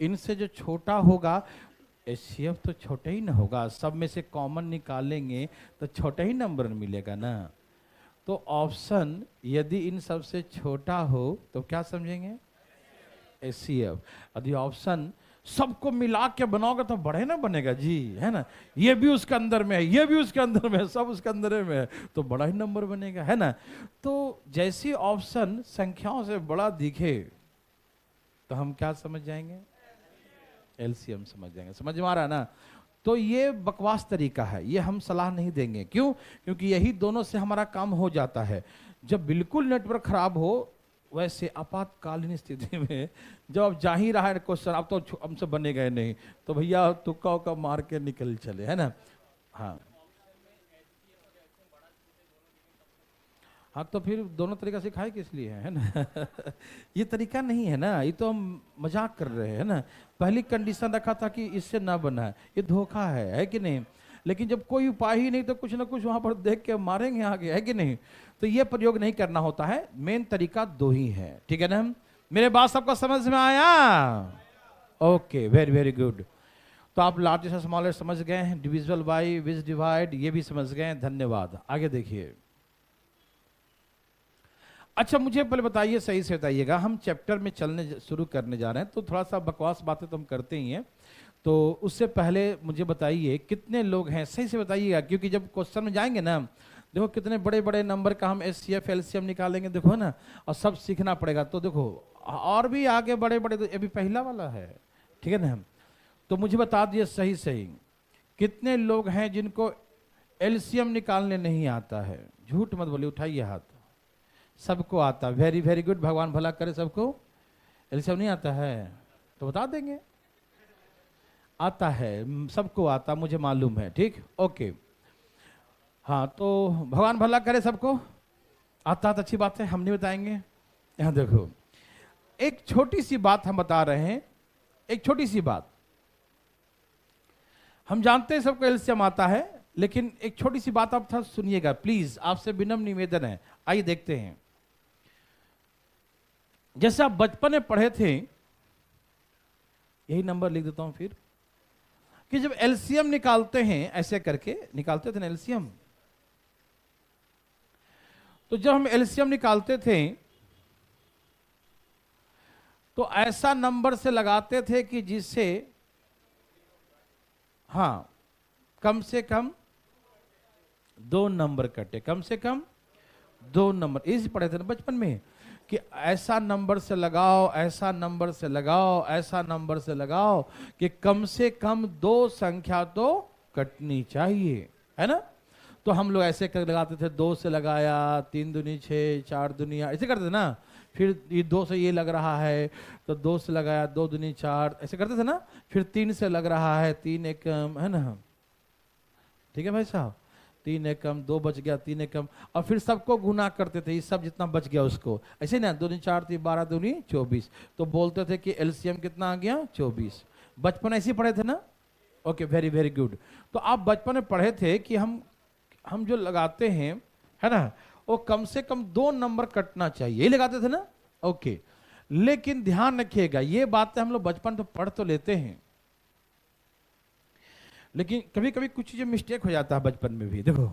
इनसे जो छोटा होगा, एचसीएफ तो छोटा ही ना होगा, सब में से कॉमन निकालेंगे तो छोटा ही नंबर मिलेगा ना। तो ऑप्शन यदि इन सब से छोटा हो तो क्या समझेंगे? एचसीएफ। यदि ऑप्शन सबको मिला के बनाओगे तो बड़े ना बनेगा जी, है ना? ये भी उसके अंदर में है, ये भी उसके अंदर में है, सब उसके अंदर में है, तो बड़ा ही नंबर बनेगा, है ना? तो जैसी ऑप्शन संख्याओं से बड़ा दिखे तो हम क्या समझ जाएंगे? एलसीएम समझ जाएंगे। समझ में आ रहा है ना? तो ये बकवास तरीका है, ये हम सलाह नहीं देंगे। क्यों? क्योंकि यही दोनों से हमारा काम हो जाता है। जब बिल्कुल नेटवर्क खराब हो, वैसे आपातकालीन स्थिति में जब अब जा ही रहा है क्वेश्चन, अब तो हमसे बने गए नहीं, तो भैया तुक्का उक्का मार के निकल चले, है ना? हाँ हाँ, तो फिर दोनों तरीका सिखाए किस लिए, है ना? ये तरीका नहीं है ना, ये तो हम मजाक कर रहे हैं ना। पहली कंडीशन रखा था कि इससे ना बना है, ये धोखा है कि नहीं? लेकिन जब कोई उपाय ही नहीं तो कुछ ना कुछ वहां पर देख के मारेंगे आगे, है कि नहीं? तो ये प्रयोग नहीं करना होता है। मेन तरीका दो ही है, ठीक है ना? मेरे बात सबको समझ में आया? Okay, very very good. तो आप लार्जेस्ट और स्मॉलेस्ट समझ गए हैं, डिविजिबल बाय, विच डिवाइड, ये भी समझ गए हैं, धन्यवाद। आगे देखिए। अच्छा, मुझे पहले बताइए, सही से बताइएगा, हम चैप्टर में चलने शुरू करने जा रहे हैं, तो थोड़ा सा बकवास बातें तो हम करते ही हैं, तो उससे पहले मुझे बताइए कितने लोग हैं, सही से बताइएगा, क्योंकि जब क्वेश्चन में जाएंगे ना देखो कितने बड़े बड़े नंबर का हम एचसीएफ एलसीएम निकालेंगे, देखो ना, और सब सीखना पड़ेगा। तो देखो और भी आगे बड़े बड़े, तो अभी पहला वाला है, ठीक है ना। तो मुझे बता दिए सही सही कितने लोग हैं जिनको एलसीएम निकालने नहीं आता है? झूठ मत बोलिए, उठाइए हाथ। सबको आता, वेरी वेरी गुड, भगवान भला करे सबको। एलसीएम नहीं आता है तो बता देंगे, आता है, सबको आता, मुझे मालूम है, ठीक, ओके। हाँ तो भगवान भला करे सबको आता, तो अच्छी बात है, हम नहीं बताएंगे। यहां देखो एक छोटी सी बात हम बता रहे हैं, एक छोटी सी बात। हम जानते हैं सबको एलसीएम आता है, लेकिन एक छोटी सी बात आप था सुनिएगा प्लीज, आपसे विनम्र निवेदन है। आइए देखते हैं। जैसे आप बचपन में पढ़े थे, यही नंबर लिख देता हूं फिर, कि जब एलसीएम निकालते हैं ऐसे करके निकालते थे ना एलसीएम, तो जब हम एलसीएम निकालते थे तो ऐसा नंबर से लगाते थे कि जिससे हां कम से कम 2 नंबर कटे, कम से कम 2 नंबर। इसी पढ़े थे ना बचपन में कि ऐसा नंबर से लगाओ, ऐसा नंबर से लगाओ, ऐसा नंबर से लगाओ कि कम से कम 2 संख्या तो कटनी चाहिए, है ना। तो हम लोग ऐसे कर लगाते थे, 2 से लगाया 3 दूनी 6, 4 दूनी 8, ऐसे करते थे ना। फिर ये 2 से ये लग रहा है तो 2 से लगाया 2 दूनी 4, ऐसे करते थे ना। फिर 3 से लग रहा है 3 एकम, है ना, ठीक है भाई साहब, 3 एकम 2 बच गया, 3 एकम, और फिर सबको गुना करते थे, ये सब जितना बच गया उसको, ऐसे ना 2 दूनी 4 3 12 दूनी 24, तो बोलते थे कि एलसीएम कितना आ गया 24। बचपन ऐसे पढ़े थे ना, ओके वेरी वेरी गुड। तो आप बचपन में पढ़े थे कि हम जो लगाते हैं, है ना, वो कम से कम 2 नंबर कटना चाहिए, यही लगाते थे ना, ओके। लेकिन ध्यान रखिएगा, ये बातें हम लोग बचपन तो पढ़ तो लेते हैं, लेकिन कभी कभी कुछ चीजें मिस्टेक हो जाता है बचपन में भी। देखो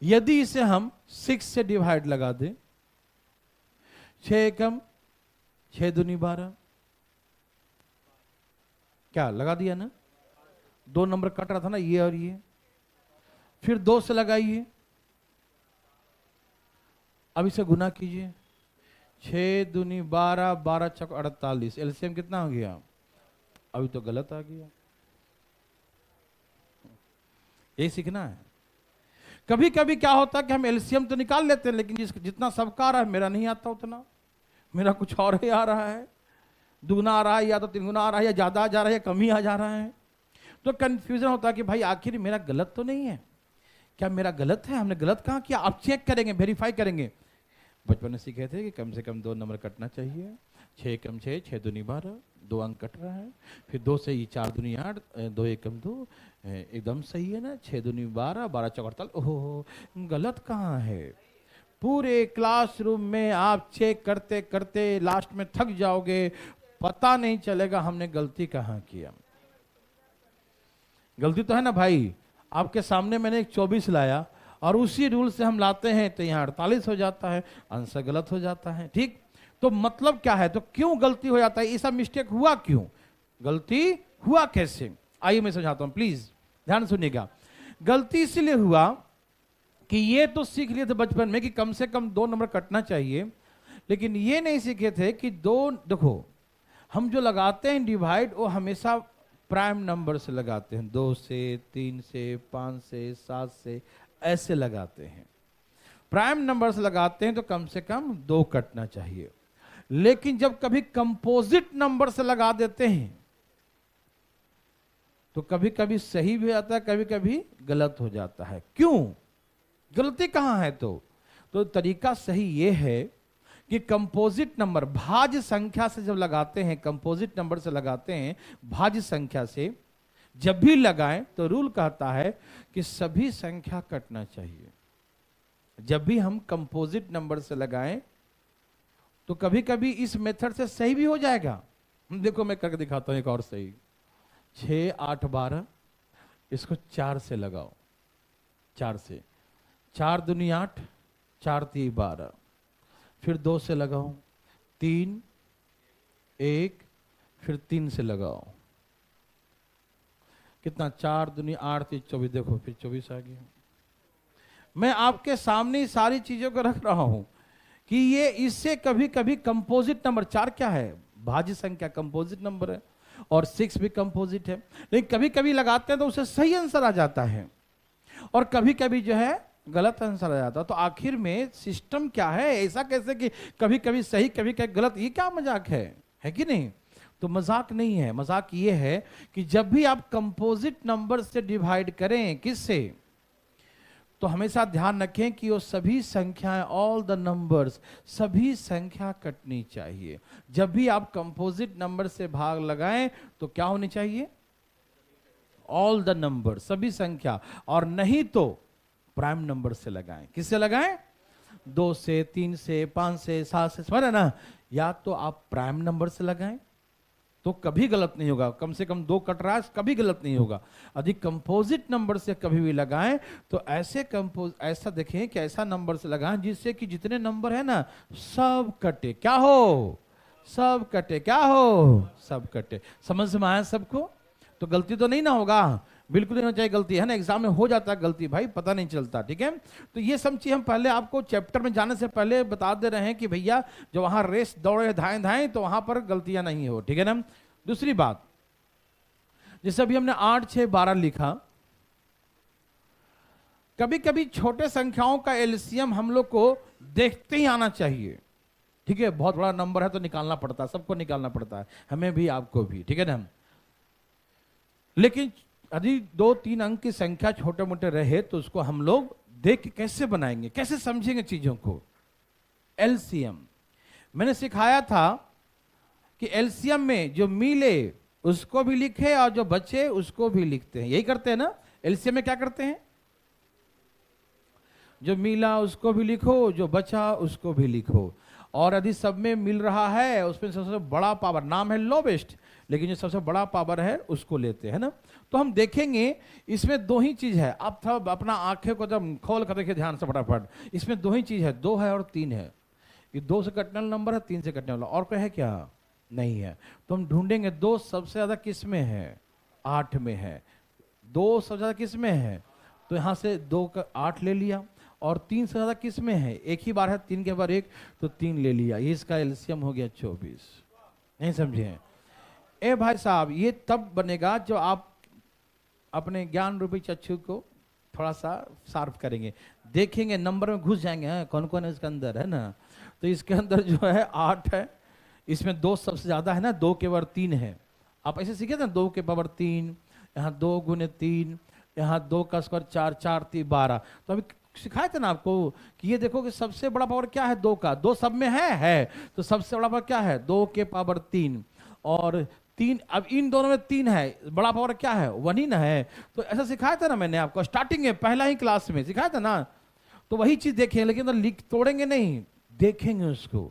यदि इसे हम 6 से डिवाइड लगा दें, 6 एकम 6 दूनी 12, क्या लगा दिया ना, 2 नंबर कट रहा था ना, ये और ये। फिर 2 से लगाइए, अब इसे गुना कीजिए, 6 दूनी 12, 12 चौक 48, एलसीएम कितना हो गया? अभी तो गलत आ गया। यही सीखना है। कभी कभी क्या होता है कि हम एलसीएम तो निकाल लेते हैं, लेकिन जितना सबका आ रहा है मेरा नहीं आता उतना, मेरा कुछ और ही आ रहा है, दुगुना आ रहा है, या तो 3 गुना आ रहा है, या ज्यादा आ जा रहा है, या कम ही आ जा रहा है। तो कंफ्यूजन होता है कि भाई आखिर मेरा गलत तो नहीं है, क्या मेरा गलत है, हमने गलत कहाँ किया? आप चेक करेंगे, वेरीफाई करेंगे। बचपन में सीखे थे कि कम से कम 2 नंबर कटना चाहिए, 6 एकम 6, 6 दूनी 12, 2 अंक कट रहा है। फिर 2 से ही 4 दूनी 8, 2 एकम 2, एकदम सही है ना, 6 दूनी 12, 12 चौक 48, ओहो गलत कहाँ है? पूरे क्लासरूम में आप चेक करते करते लास्ट में थक जाओगे, पता नहीं चलेगा हमने गलती कहाँ किया। गलती तो है ना भाई, आपके सामने मैंने एक 24 लाया और उसी रूल से हम लाते हैं तो यहाँ 48 हो जाता है, आंसर गलत हो जाता है, ठीक। तो मतलब क्या है, तो क्यों गलती हो जाता है, ये सब मिस्टेक हुआ क्यों, गलती हुआ कैसे? आइए मैं समझाता हूं, प्लीज ध्यान सुनिएगा। गलती इसलिए हुआ कि ये तो सीख लिए थे बचपन में कि कम से कम 2 नंबर कटना चाहिए, लेकिन ये नहीं सीखे थे कि 2, देखो हम जो लगाते हैं डिवाइड, वो हमेशा प्राइम नंबर से लगाते हैं, 2 से 3 से 5 से 7 से ऐसे लगाते हैं। प्राइम नंबर से लगाते हैं तो कम से कम 2 कटना चाहिए। लेकिन जब कभी कंपोजिट नंबर से लगा देते हैं तो कभी कभी सही भी आता है, कभी कभी गलत हो जाता है। क्यों, गलती कहां है? तो तरीका सही यह है कि कंपोजिट नंबर भाज्य संख्या से जब लगाते हैं, कंपोजिट नंबर से लगाते हैं भाज्य संख्या से, जब भी लगाएं तो रूल कहता है कि सभी संख्या कटना चाहिए। जब भी हम कंपोजिट नंबर से लगाएं तो कभी कभी इस मेथड से सही भी हो जाएगा। देखो मैं करके दिखाता हूं एक और सही, 6 8 12, इसको 4 से लगाओ, 4 से, 4 दूनी 8, 4 3 12, फिर 2 से लगाओ, 3 1, फिर 3 से लगाओ, कितना, 4 दूनी 8 3 24, देखो फिर 24 आ गया। मैं आपके सामने ही सारी चीजों को रख रहा हूं कि ये इससे कभी कभी कंपोजिट नंबर, 4 क्या है, भाज्य संख्या कंपोजिट नंबर है, और 6 भी कंपोजिट है, लेकिन कभी कभी लगाते हैं तो उसे सही आंसर आ जाता है और कभी कभी जो है गलत आंसर आ जाता है। तो आखिर में सिस्टम क्या है, ऐसा कैसे कि कभी कभी सही कभी कभी गलत, ये क्या मजाक है कि नहीं? तो मजाक नहीं है, मजाक ये है कि जब भी आप कंपोजिट नंबर से डिवाइड करें, किससे, तो हमेशा ध्यान रखें कि वो सभी संख्याएं, ऑल द नंबर्स, सभी संख्या कटनी चाहिए। जब भी आप कंपोजिट नंबर से भाग लगाएं तो क्या होनी चाहिए, ऑल द नंबर, सभी संख्या, और नहीं तो प्राइम नंबर से लगाएं। किससे लगाएं? 2 से, 3 से, 5 से, 7 से, समझ रहे ना? या तो आप प्राइम नंबर से लगाएं तो कभी गलत नहीं होगा, कम से कम 2 कट रहा है कभी गलत नहीं होगा। यदि कंपोजिट नंबर से कभी भी लगाएं तो ऐसा देखें कि ऐसा नंबर से लगाएं जिससे कि जितने नंबर है ना सब कटे। क्या हो? सब कटे। क्या हो? सब कटे। समझ में आया सबको? तो गलती तो नहीं ना होगा, बिल्कुल नहीं होना चाहिए गलती, है ना? एग्जाम में हो जाता है गलती भाई, पता नहीं चलता, ठीक है? तो ये सब चीज हम पहले आपको चैप्टर में जाने से पहले बता दे रहे हैं कि भैया जो वहां रेस दौड़े धाएं धाएं तो वहां पर गलतियां नहीं हो, ठीक है ना? दूसरी बात, जैसे अभी हमने 8, 6, 12 लिखा, कभी कभी छोटे संख्याओं का एलसीएम हम लोग को देखते ही आना चाहिए, ठीक है? बहुत बड़ा नंबर है तो निकालना पड़ता है, सबको निकालना पड़ता है, हमें भी आपको भी, ठीक है ना? लेकिन यदि 2-3 अंक की संख्या छोटे मोटे रहे तो उसको हम लोग देख के कैसे बनाएंगे, कैसे समझेंगे चीजों को? एलसीएम मैंने सिखाया था कि एलसीएम में जो मिले उसको भी लिखे और जो बचे उसको भी लिखते हैं, यही करते हैं ना? एलसीएम में क्या करते हैं? जो मिला उसको भी लिखो, जो बचा उसको भी लिखो, और यदि सब में मिल रहा है उसमें सबसे बड़ा पावर, नाम है लोवेस्ट, लेकिन जो सबसे बड़ा पावर है उसको लेते हैं ना। तो हम देखेंगे इसमें 2 ही चीज है, आप थोड़ा अपना आंखें को जब खोल कर देखिए ध्यान से फटाफट, इसमें 2 ही चीज है, 2 है और 3 है। ये 2 से कटने वाला नंबर है, 3 से कटने वाला, और कोई है क्या? नहीं है। तो हम ढूंढेंगे 2 सबसे ज्यादा किस में है? 8 में है। 2 सबसे ज्यादा किस में है? तो यहां से 2 का 8 ले लिया, और 3 से ज्यादा किस में है? एक ही बार है, 3 के बार 1, तो 3 ले लिया, ये इसका एलसीएम हो गया 24। नहीं समझे? ए भाई साहब, ये तब बनेगा जो आप अपने ज्ञान रूपी चक्षु को थोड़ा सा शार्प करेंगे, देखेंगे, नंबर में घुस जाएंगे, हैं कौन कौन है इसके अंदर, है ना? तो इसके अंदर जो है 8 है, इसमें 2 सबसे ज्यादा है ना, 2 के पावर 3 है। आप ऐसे सीखे थे 2 के पावर 3, यहाँ 2 गुने 3, यहाँ 2 का स्क्वायर 4, 4 3 12। तो अभी सिखाए थे ना आपको कि ये देखो कि सबसे बड़ा पावर क्या है 2 का, 2 सब में है। तो सबसे बड़ा पावर क्या है? 2 के पावर 3, और 3, अब इन दोनों में 3 है, बड़ा पावर क्या है? 1 ही ना है। तो ऐसा सिखाया था ना मैंने आपको स्टार्टिंग में, पहला ही क्लास में सिखाया था ना। तो वही चीज देखें, लेकिन तो लिख तोड़ेंगे नहीं, देखेंगे उसको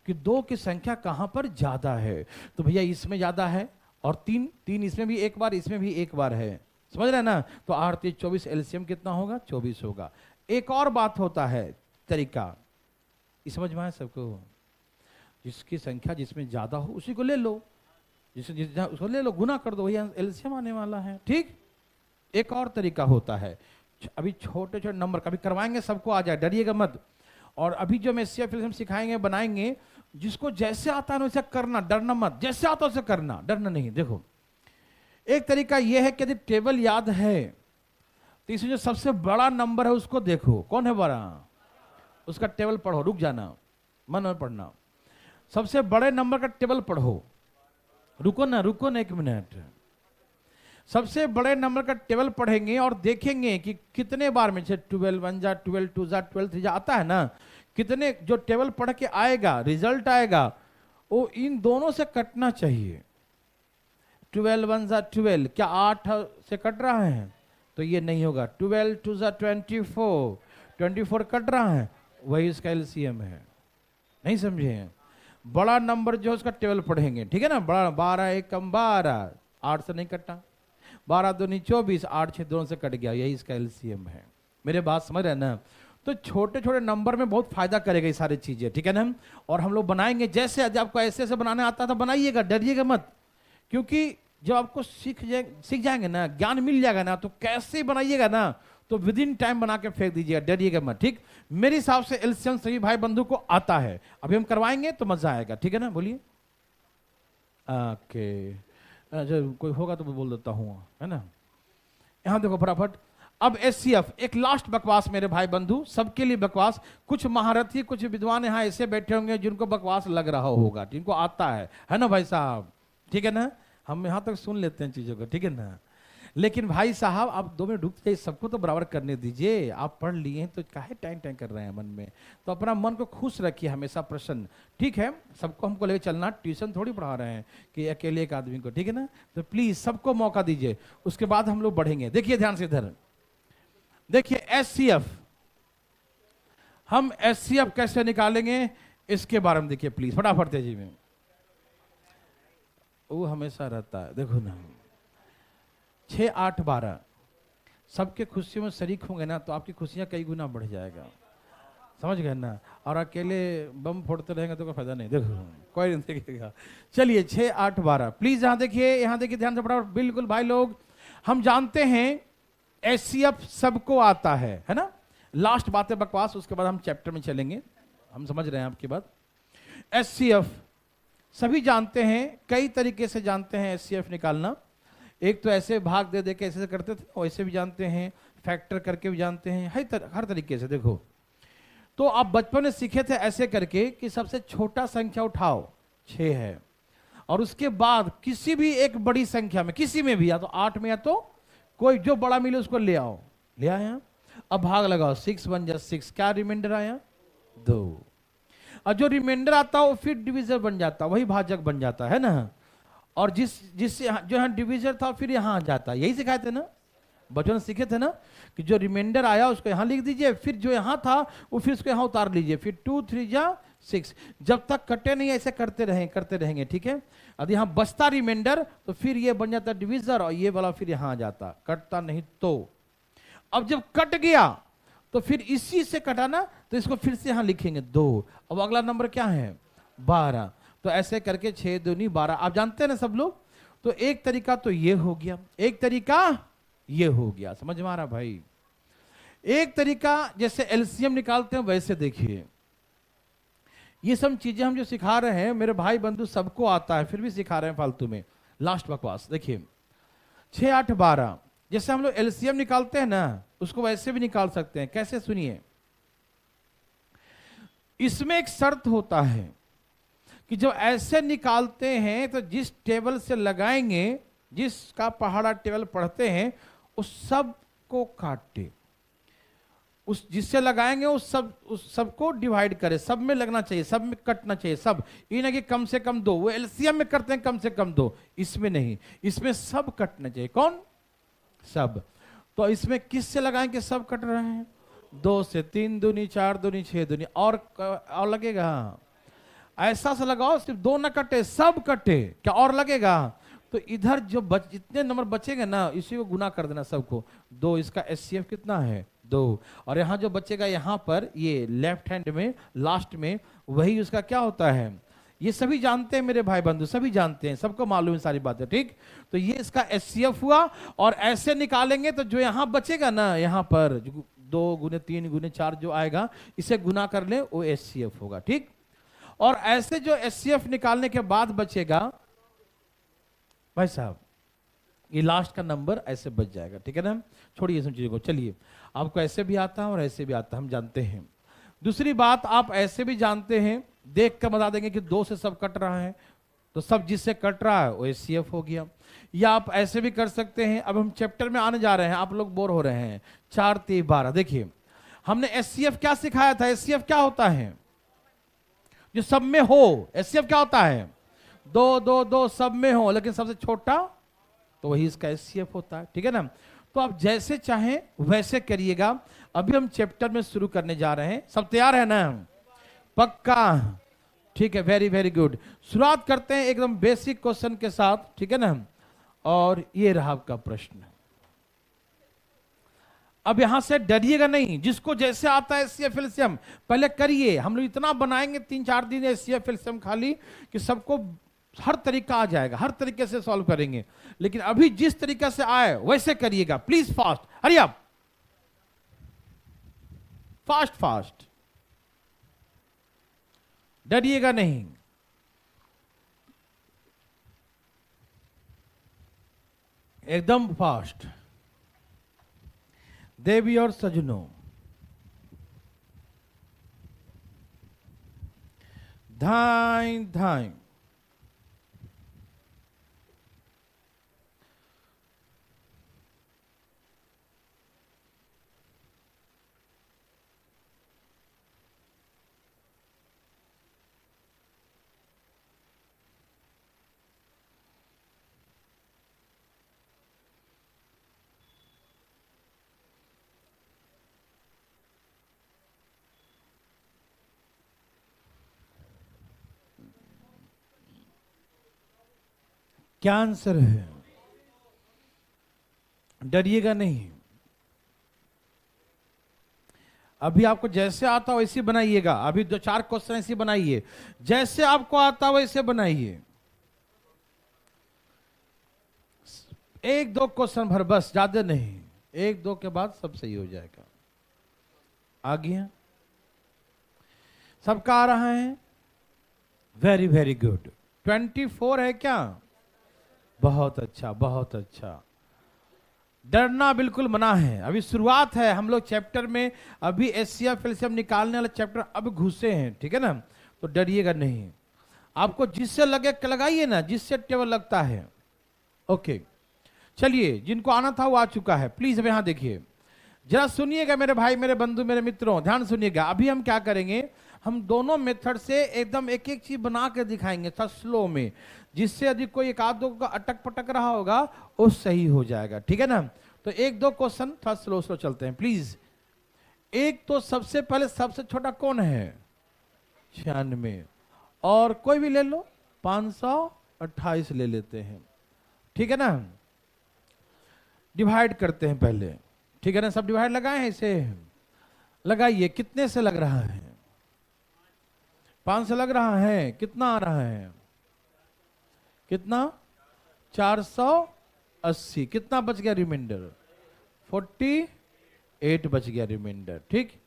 कि 2 की संख्या कहां पर ज्यादा है। तो भैया इसमें ज्यादा है, और 3 इसमें भी एक बार, इसमें भी एक बार है, समझ रहे हैं ना? तो 8 3 24, एलसीएम कितना होगा? 24 होगा। एक और बात होता है, तरीका, ये समझ में आया सबको? जिसकी संख्या जिसमें ज्यादा हो उसी को ले लो, उसको ले लो, गुना कर दो, वही एलसीएम आने वाला है, ठीक? एक और तरीका होता है, अभी छोटे छोटे नंबर कभी करवाएंगे, सबको आ जाए, डरिएगा मत। और अभी जो मैं हम सिखाएंगे, बनाएंगे, जिसको जैसे आता है वैसे करना, डरना मत, जैसे आता है वैसे करना, डरना नहीं। देखो एक तरीका यह है कि यदि टेबल याद है तो इसमें जो सबसे बड़ा नंबर है उसको देखो, कौन है बड़ा, उसका टेबल पढ़ो, रुक जाना, मन में पढ़ना, सबसे बड़े नंबर का टेबल पढ़ो, रुको ना 1 मिनट, सबसे बड़े नंबर का टेबल पढ़ेंगे और देखेंगे कि कितने बार में, 12 1 जा 12 2 जा 12 3 जा आता है ना, कितने जो टेबल पढ़ के आएगा, रिजल्ट आएगा, वो इन दोनों से कटना चाहिए। 12 1 जा 12, क्या 8 से कट रहा है? तो ये नहीं होगा। 12 2 जा 24, 24 कट रहा है, वही इसका एलसीएम है। नहीं समझे? बड़ा नंबर जो है उसका टेबल पढ़ेंगे, ठीक है ना? बड़ा 12 1 12, 8 से नहीं कटा, 12 2 24, 8 6 दोनों से कट गया, यही इसका एलसीएम है। मेरे बात समझ रहे हैं ना? तो छोटे छोटे नंबर में बहुत फायदा करेगा ये सारी चीजें, ठीक है ना? और हम लोग बनाएंगे, जैसे यदि आपको ऐसे ऐसे बनाने आता है तो बनाइएगा, डरिएगा मत, क्योंकि जब आपको सीख जाएंगे ना, ज्ञान मिल जाएगा ना, तो कैसे बनाइएगा ना तो विद इन टाइम बना के फेंक दीजिएगा, डरिएगा मत, ठीक। मेरे हिसाब से एलसीएम सभी भाई बंधु को आता है, अभी हम करवाएंगे तो मजा आएगा, ठीक है ना, बोलिए। ओके, जब कोई होगा तो मैं बोल देता हूँ, है ना। यहां देखो फटाफट। अब एचसीएफ, एक लास्ट बकवास मेरे भाई बंधु, सबके लिए बकवास। कुछ महारथी, कुछ विद्वान यहाँ ऐसे बैठे होंगे जिनको बकवास लग रहा होगा, जिनको आता है ना भाई साहब, ठीक है ना। हम यहाँ तक सुन लेते हैं चीजों को, ठीक है ना। लेकिन भाई साहब आप 2 मिनट रुक जाइए, सबको तो बराबर करने दीजिए। आप पढ़ लिए हैं तो काहे टैंग टैंग कर रहे हैं मन में, तो अपना मन को खुश रखिए, हमेशा प्रसन्न, ठीक है। सबको हमको लेकर चलना, ट्यूशन थोड़ी पढ़ा रहे हैं कि अकेले एक आदमी को, ठीक है ना। तो प्लीज सबको मौका दीजिए, उसके बाद हम लोग बढ़ेंगे। देखिए ध्यान से इधर देखिए, एचसीएफ, हम एचसीएफ कैसे निकालेंगे इसके बारे में देखिए प्लीज फटाफट तेजी में। वो हमेशा रहता है, देखो ना, 6, 8, 12 सबके खुशियों में शरीक होंगे ना तो आपकी खुशियां कई गुना बढ़ जाएगा, समझ गए ना। और अकेले बम फोड़ते रहेंगे तो कोई फायदा नहीं, देखो कोई नहीं देखेगा। चलिए 6, 8, 12 प्लीज यहाँ देखिए ध्यान से फटाफट। बिल्कुल भाई लोग, हम जानते हैं एचसीएफ सबको आता है ना। लास्ट बात है बकवास, उसके बाद हम चैप्टर में चलेंगे, हम समझ रहे हैं आपकी बात। एचसीएफ सभी जानते हैं, कई तरीके से जानते हैं एचसीएफ निकालना। एक तो ऐसे भाग दे दे के ऐसे करते थे, वैसे भी जानते हैं, फैक्टर करके भी जानते हैं, हर तरीके से। देखो तो आप बचपन में सीखे थे ऐसे करके कि सबसे छोटा संख्या उठाओ, 6 है, और उसके बाद किसी भी एक बड़ी संख्या में, किसी में भी, या तो 8 में या तो कोई जो बड़ा मिले उसको ले आओ, ले आया। अब भाग लगाओ, 6 बन जा 6, क्या रिमाइंडर आया 2, और जो रिमाइंडर आता है वो फिर डिविजर बन जाता, वही भाजक बन जाता है ना। और जिससे जो यहाँ डिविजर था फिर यहाँ आ जाता, यही सिखाए थे ना बचपन में, सीखे थे ना कि जो रिमाइंडर आया उसको यहाँ लिख दीजिए, फिर जो यहाँ था वो फिर उसको यहाँ उतार लीजिए, फिर 2, 3 जा 6, जब तक कटे नहीं ऐसे करते रहेंगे, ठीक है। यदि यहाँ बचता रिमाइंडर तो फिर ये बन जाता डिविजर, और ये वाला फिर यहाँ आ जाता, कटता नहीं तो। अब जब कट गया तो फिर इसी से कटाना, तो इसको फिर से यहाँ लिखेंगे 2। अब अगला नंबर क्या है 12, तो ऐसे करके 6 दूनी 12, आप जानते हैं ना सब लोग। तो एक तरीका तो ये हो गया, एक तरीका ये हो गया, समझ में आ रहा भाई। एक तरीका जैसे एलसीएम निकालते हैं वैसे देखिए, ये सब चीजें हम जो सिखा रहे हैं मेरे भाई बंधु सबको आता है, फिर भी सिखा रहे हैं फालतू में, लास्ट बकवास। देखिए 6, 8, 12 जैसे हम लोग एलसीएम निकालते हैं ना, उसको वैसे भी निकाल सकते हैं। कैसे, सुनिए। इसमें एक शर्त होता है कि जब ऐसे निकालते हैं तो जिस टेबल से लगाएंगे, जिसका पहाड़ा टेबल पढ़ते हैं उस सब को काटे, उस जिससे लगाएंगे उस सबको डिवाइड करे, सब में लगना चाहिए, सब में कटना चाहिए, सब। ये ना कि कम से कम 2, वो एलसीएम में करते हैं कम से कम 2, इसमें नहीं, इसमें सब कटना चाहिए। कौन? सब। तो इसमें किससे लगाएंगे सब कट रहे हैं? 2 से, 3 दूनी 4 दूनी 6 दूनी, और लगेगा ऐसा से लगाओ सिर्फ 2 न कटे, सब कटे, क्या और लगेगा? तो इधर जो जितने नंबर बचेंगे ना इसी को गुना कर देना सबको, 2। इसका एचसीएफ कितना है 2, और यहाँ जो बचेगा यहाँ पर ये लेफ्ट हैंड में लास्ट में, वही उसका क्या होता है। ये सभी जानते हैं मेरे भाई बंधु, सभी जानते हैं, सबको मालूम है सारी बातें, ठीक। तो ये इसका एचसीएफ हुआ, और ऐसे निकालेंगे तो जो यहाँ बचेगा ना, यहाँ पर 2 गुने 3 गुने 4 जो आएगा, इसे गुना कर ले, वो एचसीएफ होगा, ठीक। और ऐसे जो एचसीएफ निकालने के बाद बचेगा भाई साहब, ये लास्ट का नंबर ऐसे बच जाएगा, ठीक है ना। छोड़िए सब चीजों को, चलिए। आपको ऐसे भी आता है और ऐसे भी आता है, हम जानते हैं। दूसरी बात, आप ऐसे भी जानते हैं, देख कर बता देंगे कि 2 से सब कट रहा है, तो सब जिससे कट रहा है वो एचसीएफ हो गया। या आप ऐसे भी कर सकते हैं, अब हम चैप्टर में आने जा रहे हैं, आप लोग बोर हो रहे हैं। 4, 3, 12 देखिए, हमने एचसीएफ क्या सिखाया था। एचसीएफ क्या होता है? जो सब में हो। एचसीएफ क्या होता है? 2, 2, 2 सब में हो, लेकिन सबसे छोटा तो वही इसका एचसीएफ होता है, ठीक है ना। तो आप जैसे चाहें वैसे करिएगा। अभी हम चैप्टर में शुरू करने जा रहे हैं, सब तैयार है ना? पक्का? ठीक है, वेरी वेरी गुड। शुरुआत करते हैं एकदम बेसिक क्वेश्चन के साथ, ठीक है ना। और ये रहा आपका प्रश्न। अब यहां से डरिएगा नहीं, जिसको जैसे आता है एचसीएफ एलसीएम पहले करिए। हम लोग इतना बनाएंगे 3-4 दिन एचसीएफ एलसीएम खाली कि सबको हर तरीका आ जाएगा, हर तरीके से सॉल्व करेंगे। लेकिन अभी जिस तरीके से आए वैसे करिएगा, please fast, hurry up. Fast fast, डरिएगा नहीं। एकदम फास्ट। देवी और सजनों, धाई धाई क्या आंसर है? डरिएगा नहीं। अभी आपको जैसे आता हो वैसे बनाइएगा। अभी 2-4 क्वेश्चन ऐसे बनाइए, जैसे आपको आता हो वैसे बनाइए। 1-2 क्वेश्चन भर बस, ज्यादा नहीं। 1-2 के बाद सब सही हो जाएगा। आ गया? सबका आ रहा है? Very very good. 24 है क्या? बहुत अच्छा, बहुत अच्छा। डरना बिल्कुल मना है। अभी शुरुआत है हम लोग चैप्टर में, अभी HCF LCM निकालने वाला चैप्टर अब घुसे हैं, ठीक है ना? तो डरिएगा नहीं। आपको जिससे लगे लगाइए ना, जिससे टेबल लगता है। ओके, चलिए, जिनको आना था वो आ चुका है। प्लीज अब यहां देखिए, जरा सुनिएगा मेरे भाई, मेरे बंधु, मेरे मित्रों, ध्यान सुनिएगा। अभी हम क्या करेंगे, हम दोनों मेथड से एकदम एक एक चीज बना के दिखाएंगे थोड़ा स्लो में, जिससे यदि कोई एक आध दो का अटक पटक रहा होगा वो सही हो जाएगा, ठीक है ना? तो 1-2 क्वेश्चन थोड़ा स्लो स्लो चलते हैं प्लीज। एक तो सबसे पहले सबसे छोटा कौन है? 96। और कोई भी ले लो, 528 ले लेते हैं, ठीक है ना? डिवाइड करते हैं पहले, ठीक है ना? सब डिवाइड लगाए हैं, इसे लगाइए। कितने से लग रहा है? 5 से लग रहा है। कितना आ रहा है? कितना? 480। कितना बच गया रिमाइंडर? 48 बच गया रिमाइंडर, ठीक?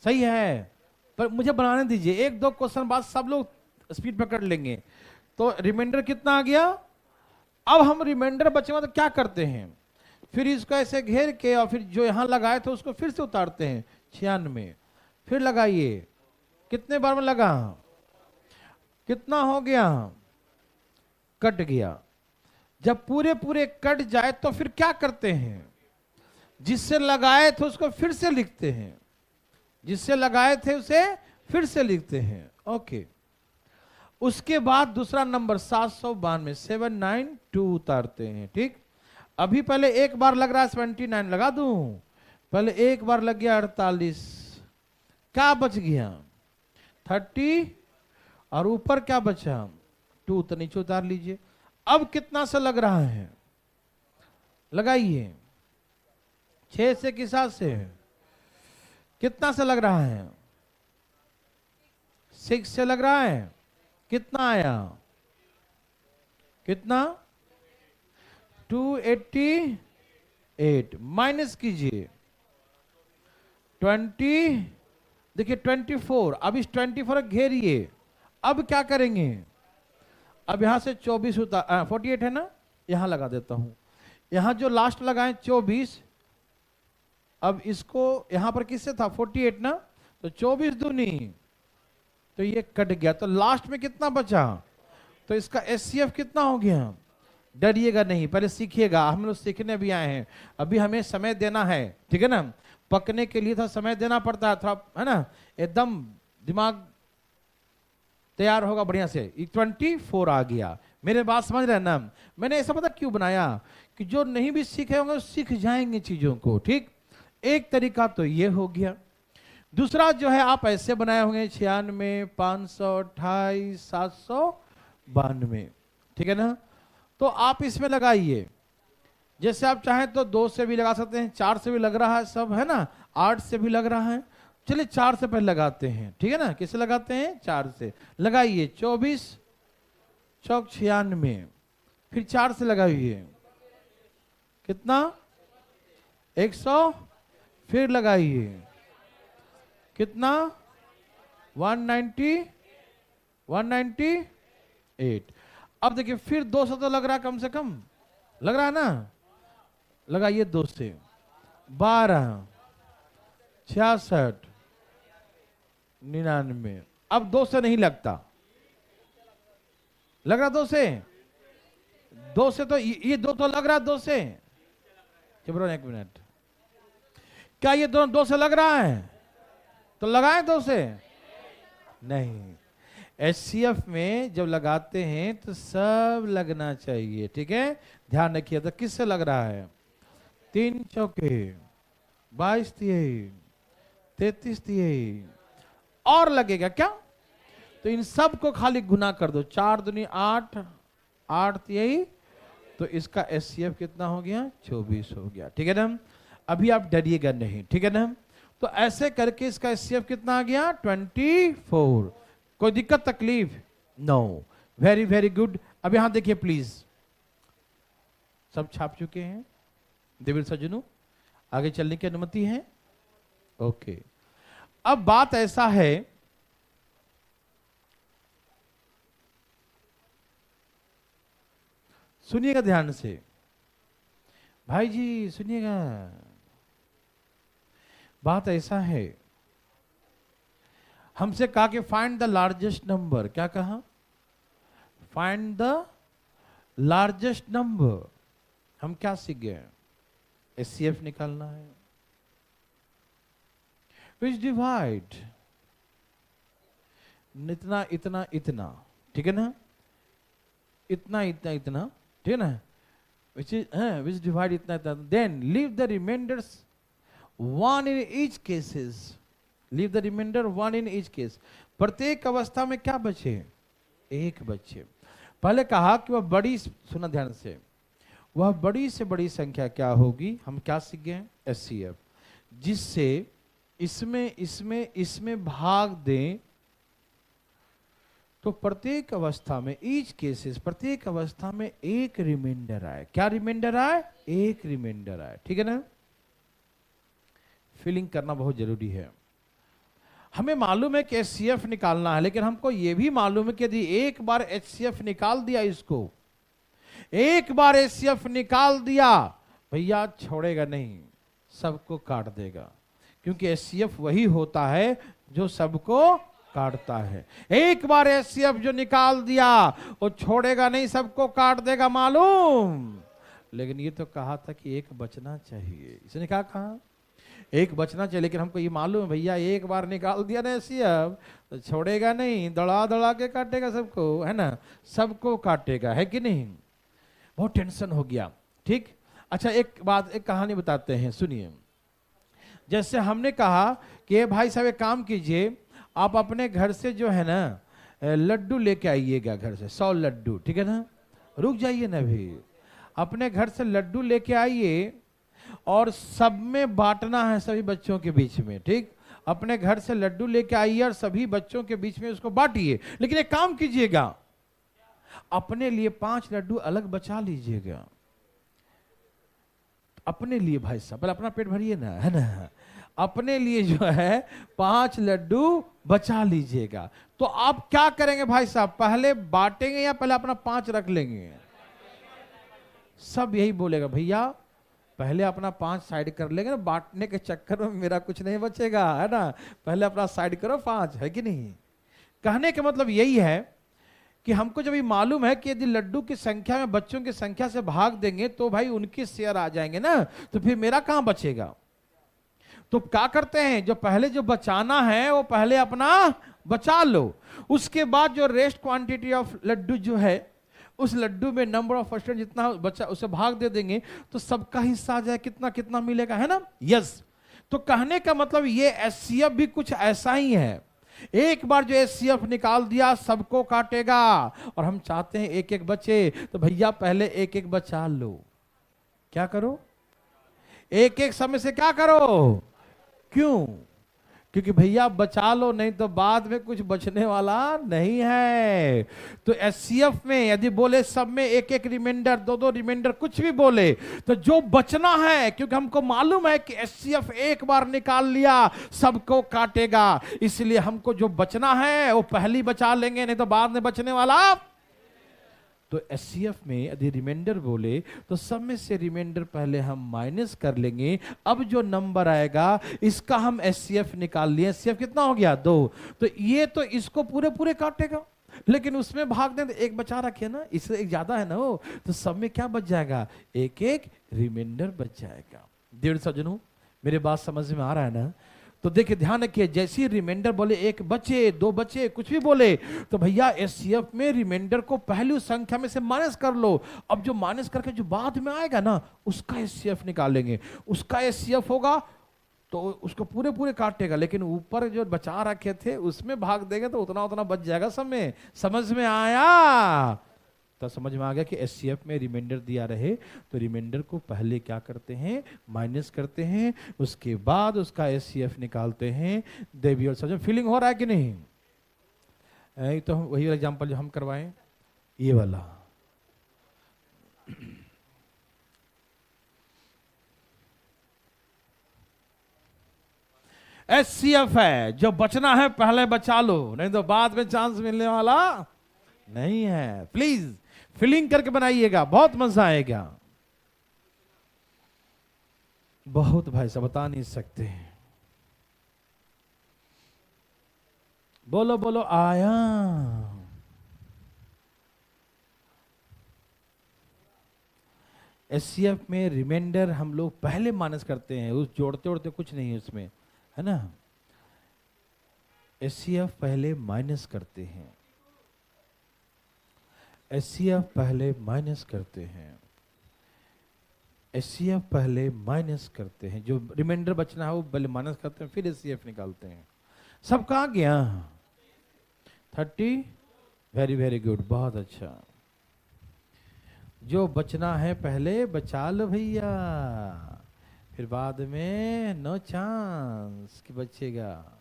सही है, पर मुझे बनाने दीजिए। 1-2 क्वेश्चन बाद सब लोग स्पीड पकड़ लेंगे। तो रिमाइंडर कितना आ गया? अब हम रिमाइंडर बचेगा तो क्या करते हैं, फिर इसको ऐसे घेर के और फिर जो यहां लगाए थे उसको फिर से उतारते हैं। 96 फिर लगाइए। कितने बार में लगा? कितना हो गया? कट गया। जब पूरे पूरे कट जाए तो फिर क्या करते हैं, जिससे लगाए थे उसको फिर से लिखते हैं, जिससे लगाए थे उसे फिर से लिखते हैं। ओके, उसके बाद दूसरा नंबर 792 792 उतारते हैं, ठीक? अभी पहले एक बार लग रहा है 79 लगा दूं, पहले एक बार लग गया 48, क्या बच गया? 30 और ऊपर क्या बचा? 2, तो नीचे उतार लीजिए। अब कितना से लग रहा है? लगाइए। 6 से किस हिसाब से? कितना से लग रहा है? 6 से लग रहा है। कितना आया? कितना? 288 माइनस कीजिए 20, देखिए 24। अब इस 24 घेरिए। अब क्या करेंगे, अब यहां से 24 उतार 48 है ना, यहां लगा देता हूं। यहां जो लास्ट लगाए 24, अब इसको यहां पर किससे था? 48 ना, तो 24 दूनी, तो ये कट गया। तो लास्ट में कितना बचा? तो इसका HCF कितना हो गया? डरिएगा नहीं, पहले सीखिएगा। हम लोग सीखने भी आए हैं, अभी हमें समय देना है, ठीक है ना? पकने के लिए था समय देना पड़ता है थोड़ा, है ना? एकदम दिमाग तैयार होगा बढ़िया से। 24 आ गया। मेरे बात समझ रहे हैं ना? मैंने ऐसा पता क्यों बनाया, कि जो नहीं भी सीखे होंगे सीख जाएंगे चीजों को, ठीक? एक तरीका तो ये हो गया। दूसरा जो है आप ऐसे बनाए होंगे 96 528 792, ठीक है ना? तो आप इसमें लगाइए। जैसे आप चाहें तो 2 से भी लगा सकते हैं, 4 से भी लग रहा है सब, है ना? 8 से भी लग रहा है। चलिए 4 से पहले लगाते हैं, ठीक है ना? किससे लगाते हैं? 4 से लगाइए। 24 चौक 96, फिर 4 से लगाइए। कितना? 100, फिर लगाइए कितना 198। अब देखिए फिर 200 तो लग रहा है, कम से कम लग रहा है ना, लगाइए 2 से 12, 66, 99। अब 2 से नहीं लगता, लग रहा 2 से, 2 से तो ये 2 तो लग रहा है 2 से। चुप रहो 1 मिनट, क्या ये दोनों 2 से लग रहा है? तो लगाए 2 से नहीं। एचसीएफ में जब लगाते हैं तो सब लगना चाहिए, ठीक है, ध्यान रखिए। तो किससे लग रहा है? 3 चौके 22 तिहाई 33 तिहाई और लगेगा क्या? तो इन सब को खाली गुना कर दो, 4 दूनी 8, 8 तिहाई, तो इसका एचसीएफ कितना हो गया? 24 हो गया, ठीक है ना। अभी आप डरिएगा नहीं, ठीक है ना। तो ऐसे करके इसका एचसीएफ कितना आ गया? 24। कोई दिक्कत तकलीफ? No, very very good. अब यहां देखिए प्लीज, सब छाप चुके हैं देवीर सज्जनों, आगे चलने की अनुमति है? ओके। अब बात ऐसा है, सुनिएगा ध्यान से भाई जी, सुनिएगा। बात ऐसा है, हमसे कहा कि फाइंड द लार्जेस्ट नंबर। क्या कहा? Find the largest number. हम क्या सीख गए? एचसीएफ निकालना है, विच डिवाइड इतना इतना इतना, ठीक है ना, इतना इतना इतना, ठीक है ना, विच डिवाइड इतना इतना, then leave the remainders 1 in each cases, leave the remainder 1 in each case। प्रत्येक अवस्था में क्या बचे? 1 बचे। पहले कहा कि वह बड़ी, सुना ध्यान से, वह बड़ी से बड़ी संख्या क्या होगी? हम क्या सीख गए? एचसीएफ, जिससे इसमें इसमें इसमें भाग दें तो प्रत्येक अवस्था में, ईच केसेस, प्रत्येक अवस्था में 1 रिमाइंडर आए। क्या रिमाइंडर आए? 1 रिमाइंडर आए, ठीक है ना। फीलिंग करना बहुत जरूरी है। हमें मालूम है कि एचसीएफ निकालना है, लेकिन हमको यह भी मालूम है कि यदि एक बार एचसीएफ निकाल दिया, इसको एक बार एचसीएफ निकाल दिया, भैया छोड़ेगा नहीं, सबको काट देगा। क्योंकि एचसीएफ वही होता है जो सबको काटता है। एक बार एचसीएफ जो निकाल दिया वो छोड़ेगा नहीं, सबको काट देगा, मालूम। लेकिन ये तो कहा था कि 1 बचना चाहिए, इसने क्या कहा? 1 बचना चाहिए। लेकिन हमको ये मालूम है भैया, एक बार निकाल दिया ना एचसीएफ तो छोड़ेगा नहीं, दड़ा दड़ा के काटेगा सबको, है ना, सबको काटेगा, है कि नहीं। बहुत टेंशन हो गया, ठीक। अच्छा, एक बात, एक कहानी बताते हैं, सुनिए। जैसे हमने कहा कि भाई साहब एक काम कीजिए, आप अपने घर से जो है ना लड्डू लेके आइएगा, घर से 100 लड्डू, ठीक है ना। रुक जाइए ना भी, अपने घर से लड्डू लेके आइए और सब में बांटना है, सभी बच्चों के बीच में, ठीक। अपने घर से लड्डू लेके आइए और सभी बच्चों के बीच में उसको बांटिए। लेकिन एक काम कीजिएगा, अपने लिए 5 लड्डू अलग बचा लीजिएगा, अपने लिए। भाई साहब पहले अपना पेट भरिए ना, है ना। अपने लिए जो है 5 लड्डू बचा लीजिएगा। तो आप क्या करेंगे भाई साहब, पहले बांटेंगे या पहले अपना 5 रख लेंगे? सब यही बोलेगा, भैया पहले अपना 5 साइड कर लेंगे ना, बांटने के चक्कर में मेरा कुछ नहीं बचेगा, है ना। पहले अपना साइड करो 5, है कि नहीं। कहने का मतलब यही है कि हमको जब ये मालूम है कि यदि लड्डू की संख्या में बच्चों की संख्या से भाग देंगे तो भाई उनके शेयर आ जाएंगे ना, तो फिर मेरा कहां बचेगा। तो क्या करते हैं, जो पहले जो बचाना है वो पहले अपना बचा लो, उसके बाद जो रेस्ट क्वांटिटी ऑफ लड्डू जो है, उस लड्डू में नंबर ऑफ परसेंट जितना बचा उसे भाग दे देंगे तो सबका हिस्सा आ जाए, कितना कितना मिलेगा, है ना। यस। तो कहने का मतलब ये एचसीएफ भी कुछ ऐसा ही है। एक बार जो एचसीएफ निकाल दिया सबको काटेगा, और हम चाहते हैं 1 1 बचे, तो भैया पहले 1 1 बचा लो। क्या करो? 1 1 समय से क्या करो? क्यों? क्योंकि भैया बचा लो, नहीं तो बाद में कुछ बचने वाला नहीं है। तो एचसीएफ में यदि बोले सब में एक एक रिमाइंडर, दो दो रिमाइंडर, कुछ भी बोले, तो जो बचना है, क्योंकि हमको मालूम है कि एचसीएफ एक बार निकाल लिया सबको काटेगा, इसलिए हमको जो बचना है वो पहली बचा लेंगे, नहीं तो बाद में बचने वाला। तो एचसीएफ में यदि रिमाइंडर बोले तो सब में से रिमाइंडर पहले हम माइनस कर लेंगे। अब जो नंबर आएगा इसका हम एचसीएफ निकाल लिए। एचसीएफ कितना हो गया? 2। तो ये तो इसको पूरे पूरे काटेगा, लेकिन उसमें भाग दें तो एक बचा रखे ना, इससे एक ज्यादा है ना वो, तो सब में क्या बच जाएगा? एक एक रिमाइंडर बच जाएगा। डेढ़ सज्जनों, मेरे बात समझ में आ रहा है ना? तो देखिए ध्यान रखिए, जैसी रिमाइंडर बोले एक बचे, दो बचे, कुछ भी बोले, तो भैया एचसीएफ में रिमाइंडर को पहली संख्या में से माइनस कर लो। अब जो माइनस करके जो बाद में आएगा ना, उसका एचसीएफ निकालेंगे। उसका एचसीएफ होगा तो उसको पूरे पूरे काटेगा, लेकिन ऊपर जो बचा रखे थे उसमें भाग देंगे तो उतना उतना बच जाएगा सब में। समझ में आया? तो समझ में आ गया कि एचसीएफ में रिमाइंडर दिया रहे तो रिमाइंडर को पहले क्या करते हैं? माइनस करते हैं, उसके बाद उसका एचसीएफ निकालते हैं। देवी और सजन, फीलिंग हो रहा है कि नहीं? तो वही एग्जांपल जो हम करवाएं, ये वाला। एचसीएफ है, जो बचना है पहले बचा लो, नहीं तो बाद में चांस मिलने वाला नहीं है। प्लीज फीलिंग करके बनाइएगा, बहुत मजा आएगा। बहुत भाई साहब बता नहीं सकते। बोलो बोलो आया। एचसीएफ में रिमाइंडर हम लोग पहले माइनस करते हैं, उस जोड़ते जोड़ते कुछ नहीं है उसमें, है ना? एचसीएफ पहले माइनस करते हैं, एचसीएफ पहले माइनस करते हैं, एचसीएफ पहले माइनस करते हैं। जो रिमाइंडर बचना है वो पहले माइनस करते हैं, फिर एचसीएफ निकालते हैं। सब कहाँ गया? 30। वेरी वेरी गुड, बहुत अच्छा। जो बचना है पहले बचा लो भैया, फिर बाद में नो चांस कि बचेगा।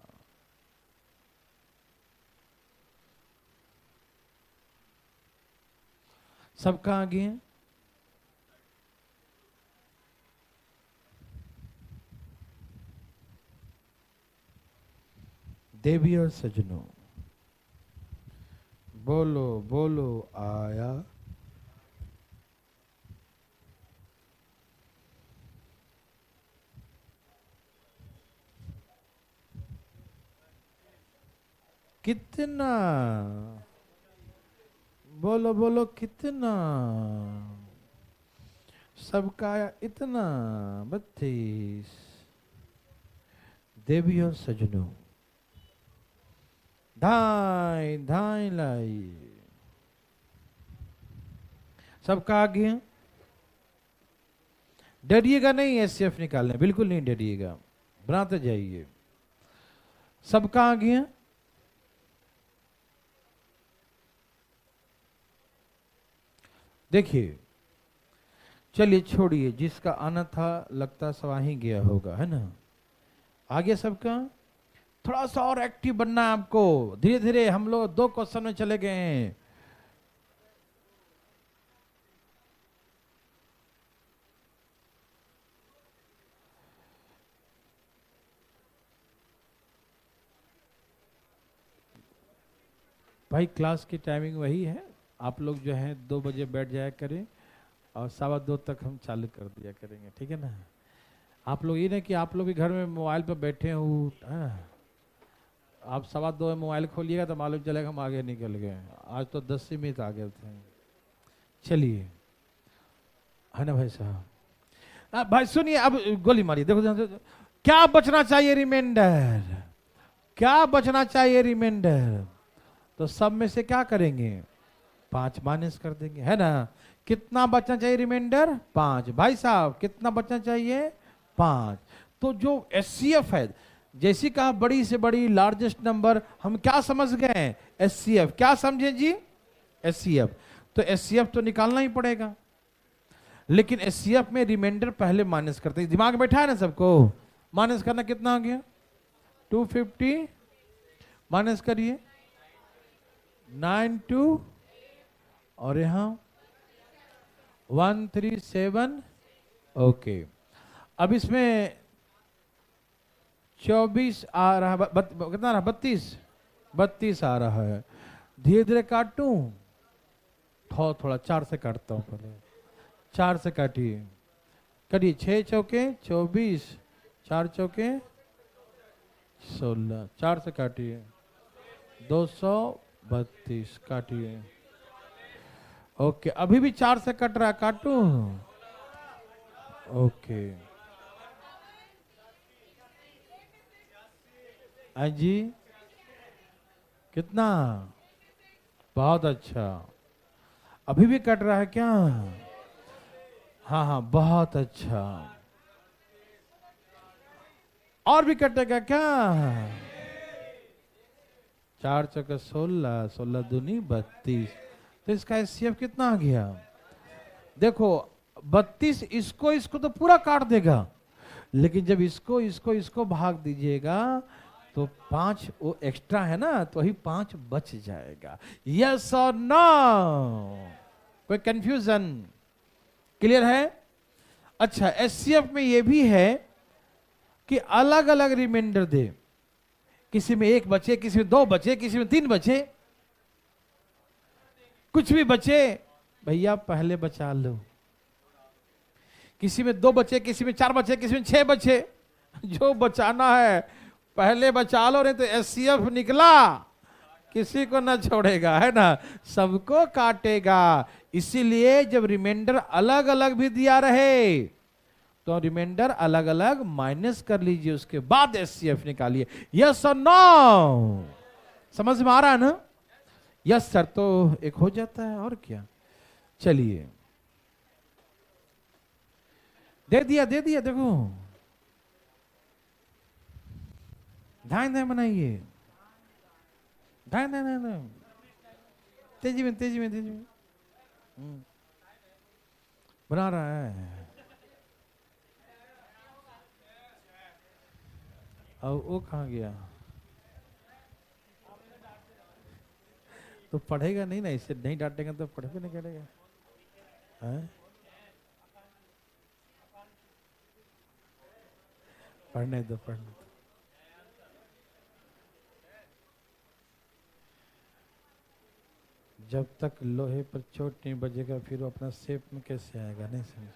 सब कहाँ गए? देवी और सजनों, बोलो बोलो आया। कितना? बोलो बोलो कितना? सबका आया इतना? 32। देवी और सजनों, ढाई ढाई लाई। सबका आ गया? डरिएगा नहीं एचसीएफ निकालने, बिल्कुल नहीं डरिएगा, बनाते जाइए। सबका आ गया? देखिए, चलिए छोड़िए, जिसका आना था लगता सवा ही गया होगा, है ना? आगे सबका थोड़ा सा और एक्टिव बनना है आपको। धीरे धीरे हम लोग 2 क्वेश्चन में चले गए हैं। भाई क्लास की टाइमिंग वही है, आप लोग जो है 2 बजे बैठ जाया करें और 2:15 तक हम चालू कर दिया करेंगे, ठीक है ना? आप लोग ये नहीं कि आप लोग भी घर में मोबाइल पर बैठे हो, आप 2:15 में मोबाइल खोलिएगा तो मालूम चलेगा हम आगे निकल गए। आज तो 10 मिनट आगे थे। चलिए, है ना भाई साहब? भाई सुनिए, अब गोली मारिए। देखो क्या बचना चाहिए? रिमाइंडर। क्या बचना चाहिए? रिमाइंडर। तो सब में से क्या करेंगे? 5 माइनस कर देंगे, है ना? कितना बचना चाहिए रिमाइंडर? 5। भाई साहब कितना बचना चाहिए? 5। तो जो एचसीएफ है, जैसी कहा बड़ी से बड़ी लार्जेस्ट नंबर, हम क्या समझ गए? एचसीएफ। क्या समझे जी? एचसीएफ। तो एचसीएफ तो निकालना ही पड़ेगा, लेकिन एचसीएफ में रिमाइंडर पहले माइनस करते हैं। दिमाग बैठा है ना सबको? माइनस करना कितना हो गया? 250 माइनस करिए 92 और यहाँ 137। ओके, अब इसमें 24 आ रहा है, कितना रहा, 32 आ रहा है। धीरे धीरे काटूं, थोड़ा 4 से काटता हूं पहले। 4 से काटिए, करिए। 6 चौके 24, 4 चौके 16, 4 से काटिए। 232 काटिए। ओके, अभी भी 4 से कट रहा है, काटूं। ओके जी, कितना, बहुत अच्छा। अभी भी कट रहा है क्या? हाँ हाँ, बहुत अच्छा। और भी कटेगा क्या? 4 चौके 16, 16 दूनी 32। तो इसका एचसीएफ कितना आ गया? देखो 32, इसको तो पूरा काट देगा, लेकिन जब इसको भाग दीजिएगा तो 5 वो एक्स्ट्रा है ना, तो वही 5 बच जाएगा। यस और नो? कोई कंफ्यूजन? क्लियर है? अच्छा, एचसीएफ में ये भी है कि अलग अलग रिमाइंडर दे। किसी में 1 बचे, किसी में 2 बचे, किसी में 3 बचे, कुछ भी बचे भैया पहले बचा लो। किसी में 2 बचे, किसी में 4 बचे, किसी में 6 बचे, जो बचाना है पहले बचा लो, नहीं तो एचसीएफ निकला किसी को ना छोड़ेगा, है ना, सबको काटेगा। इसीलिए जब रिमाइंडर अलग अलग भी दिया रहे तो रिमाइंडर अलग अलग माइनस कर लीजिए, उसके बाद एचसीएफ निकालिए। यस और नो? समझ में आ रहा है ना? यस सर, तो एक हो जाता है, और क्या। चलिए, दे दिया देखो, ध्यान बनाइए, ध्यान तेजी में बना रहा है। अब वो कहाँ गया? तो पढ़ेगा नहीं ना, इससे नहीं डांटेगा तो पढ़ेगा नहीं करेगा। पढ़ने दो। जब तक लोहे पर चोट नहीं बजेगा फिर वो अपना शेप में कैसे आएगा, नहीं समझ?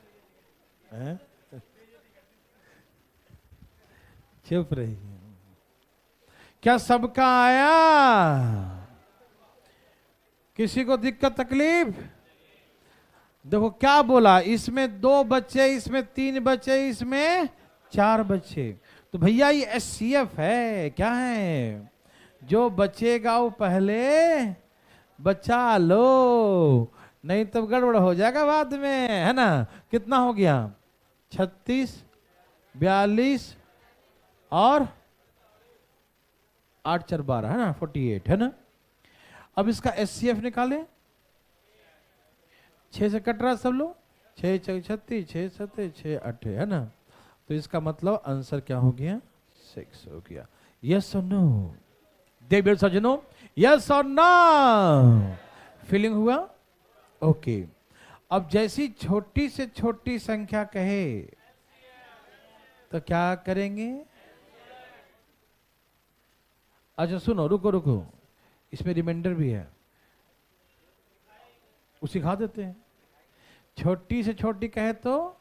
चुप रही। क्या सबका आया? किसी को दिक्कत तकलीफ? देखो क्या बोला, इसमें 2 बच्चे, इसमें 3 बच्चे, इसमें 4 बच्चे। तो भैया ये एचसीएफ है, क्या है? जो बचेगा वो पहले बचा लो, नहीं तो गड़बड़ हो जाएगा बाद में, है ना। कितना हो गया? 36, 42 और 8 4 12, है ना, 48, है ना। अब इसका एचसीएफ निकालें। 6 से कट रहा सब लोग, 6 6 36, 6 7 6 8, है ना। तो इसका मतलब आंसर क्या हो गया? 6 हो गया। यस और नो? देव सज्जनों, यस और नो? फीलिंग हुआ? ओके। अब जैसी छोटी से छोटी संख्या कहे तो क्या करेंगे? अच्छा सुनो, रुको, इसमें रिमाइंडर भी है, वो सिखा देते हैं। छोटी से छोटी कहे तो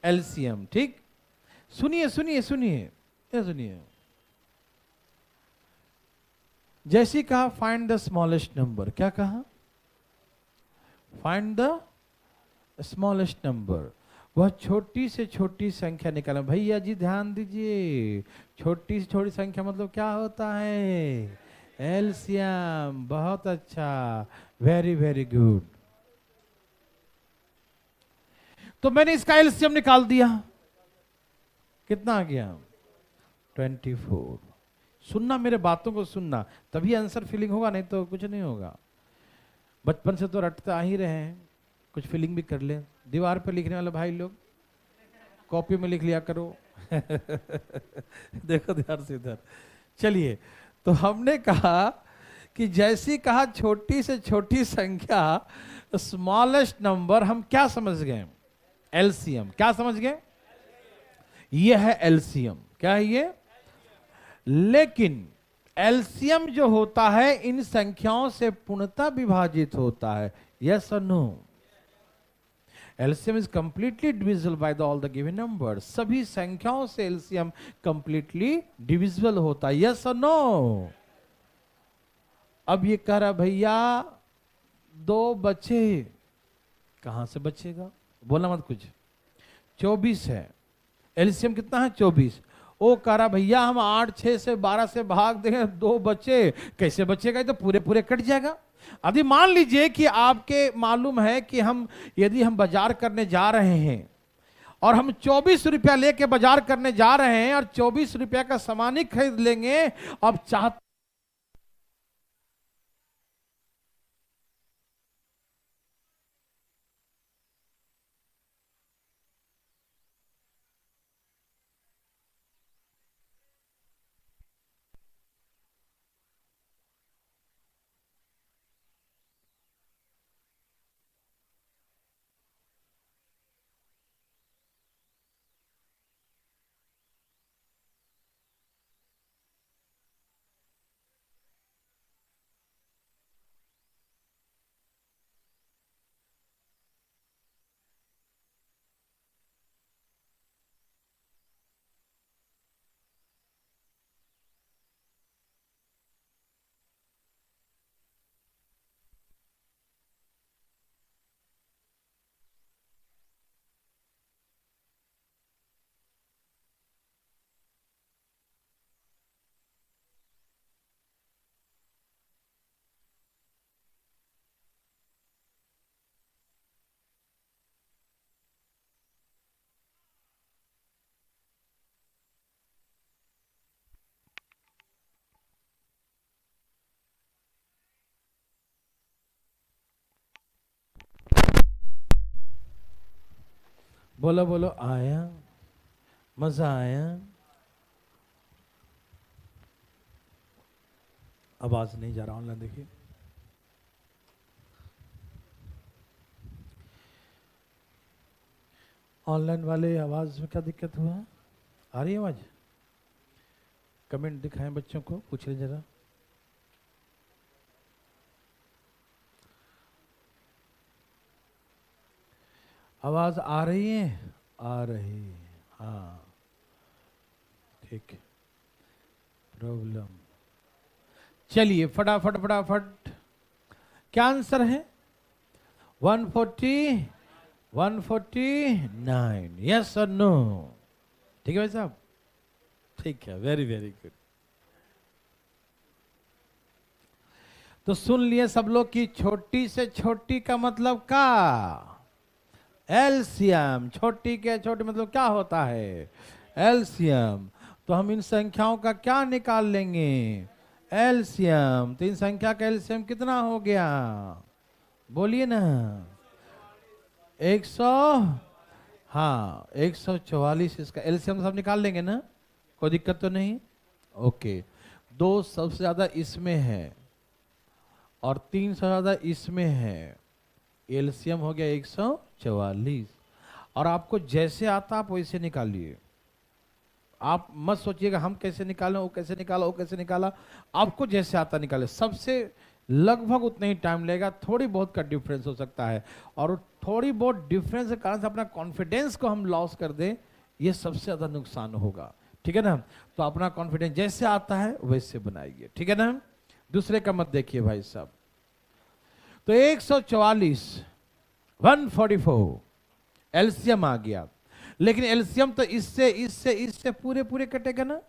एलसीएम, ठीक। सुनिए। जैसी कहा फाइंड द स्मॉलेस्ट नंबर, क्या कहा? Find the smallest number. वह छोटी से छोटी संख्या निकालना। भैया जी ध्यान दीजिए, छोटी से छोटी संख्या मतलब क्या होता है? एलसीएम। बहुत अच्छा, वेरी गुड। तो मैंने इसका एलसीएम निकाल दिया, कितना आ गया? 24। सुनना, मेरे बातों को सुनना, तभी आंसर फीलिंग होगा, नहीं तो कुछ नहीं होगा। बचपन से तो रटते आ ही रहे हैं, कुछ फीलिंग भी कर ले। दीवार पर लिखने वाले भाई लोग कॉपी में लिख लिया करो, देखो ध्यान से इधर। चलिए, तो हमने कहा कि जैसी कहा छोटी से छोटी संख्या, स्मॉलेस्ट नंबर, हम क्या समझ गए? एलसीएम। क्या समझ गए? ये है एलसीएम। क्या है ये? लेकिन एलसीएम जो होता है इन संख्याओं से पूर्णतः विभाजित होता है। यस और no? LCM is completely divisible by the all the given numbers. सभी संख्याओं से एलसीएम कंप्लीटली डिविजिबल होता है। यस और नो? अब ये कह रहा भैया 2 बचे, कहां से बचेगा? बोला मत कुछ। 24 है, एलसीएम कितना है? 24। ओ कह रहा भैया हम 8, 6 से 12 से भाग देंगे, 2 बचे, कैसे बचेगा? ये तो पूरे पूरे कट जाएगा। अभी मान लीजिए कि आपके मालूम है कि यदि हम बाजार करने जा रहे हैं और हम 24 रुपया लेके बाजार करने जा रहे हैं और 24 रुपया का सामान ही खरीद लेंगे। अब चाहते बोलो बोलो, आया मजा आया? आवाज नहीं जा रहा ऑनलाइन, देखिए। ऑनलाइन वाले आवाज में क्या दिक्कत हुआ? आ रही है आवाज? कमेंट दिखाएं बच्चों को, पूछ ले जरा। आवाज आ रही है? आ रही है, हाँ ठीक है। प्रॉब्लम। चलिए फटाफट फटाफट, क्या आंसर है? 140, 149। यस और नो? ठीक है भाई साहब? ठीक है, वेरी वेरी गुड। तो सुन लिए सब लोग कि छोटी से छोटी का मतलब क्या? एलसीएम। छोटी के छोटी मतलब क्या होता है? एलसीएम। तो हम इन संख्याओं का क्या निकाल लेंगे? एलसीएम। तो इन संख्या का एलसीएम कितना हो गया? बोलिए ना। 100, हाँ 144। इसका एलसीएम सब निकाल लेंगे ना? कोई दिक्कत तो नहीं? ओके। 2 सबसे ज्यादा इसमें है और 3 सबसे ज्यादा इसमें है। एलसीएम हो गया 144। और आपको जैसे आता आप वैसे निकालिए। आप मत सोचिएगा हम कैसे निकालें, वो कैसे निकाला, वो कैसे निकाला। आपको जैसे आता निकाले। सबसे लगभग उतना ही टाइम लगेगा, थोड़ी बहुत का डिफरेंस हो सकता है। और थोड़ी बहुत डिफरेंस के कारण से अपना कॉन्फिडेंस को हम लॉस कर दें, ये सबसे ज्यादा नुकसान होगा। ठीक है ना? तो अपना कॉन्फिडेंस जैसे आता है वैसे बनाइए। ठीक है ना? दूसरे का मत देखिए भाई साहब। तो 144, 144 एलसीएम आ गया। लेकिन एलसीएम तो इससे इससे इससे पूरे पूरे कटेगा ना?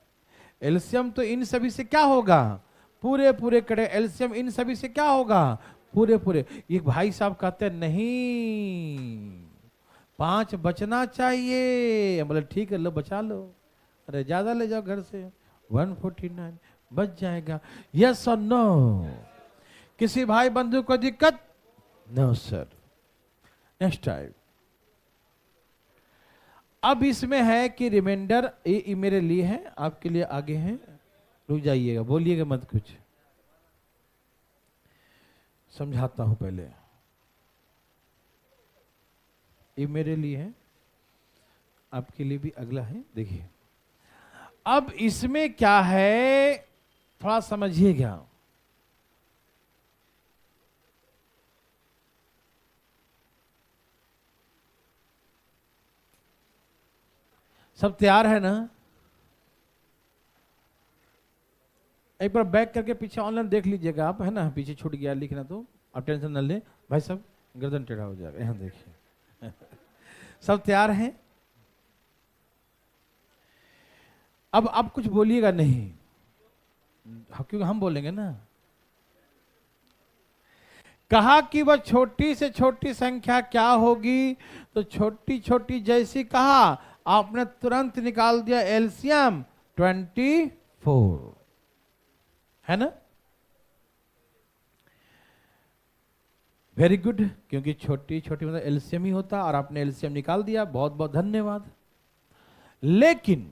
एलसीएम तो इन सभी से क्या होगा? पूरे पूरे कटे। एलसीएम इन सभी से क्या होगा? पूरे पूरे। ये भाई साहब कहते हैं नहीं 5 बचना चाहिए। बोले ठीक है, लो बचा लो। अरे ज्यादा ले जाओ घर से, 149 बच जाएगा। यस और नो? किसी भाई बंधु को दिक्कत? No sir. Next time. अब इसमें है कि रिमाइंडर ये मेरे लिए है, आपके लिए आगे है। रुक जाइएगा, बोलिएगा मत कुछ, समझाता हूं पहले। ये मेरे लिए है, आपके लिए भी अगला है। देखिए अब इसमें क्या है, थोड़ा समझिएगा। सब तैयार है ना? एक बार बैक करके पीछे ऑनलाइन देख लीजिएगा आप, है ना, पीछे छूट गया लिखना तो आप टेंशन न ले भाई साहब, गर्दन टेढ़ा हो जाएगा। यहां देखिए सब तैयार हैं? अब आप कुछ बोलिएगा नहीं, क्योंकि हम बोलेंगे ना। कहा कि वह छोटी से छोटी संख्या क्या होगी, तो छोटी छोटी जैसी कहा आपने तुरंत निकाल दिया एलसीएम 24, है ना? वेरी गुड, क्योंकि छोटी छोटी मतलब एलसीएम ही होता और आपने एलसीएम निकाल दिया, बहुत बहुत धन्यवाद। लेकिन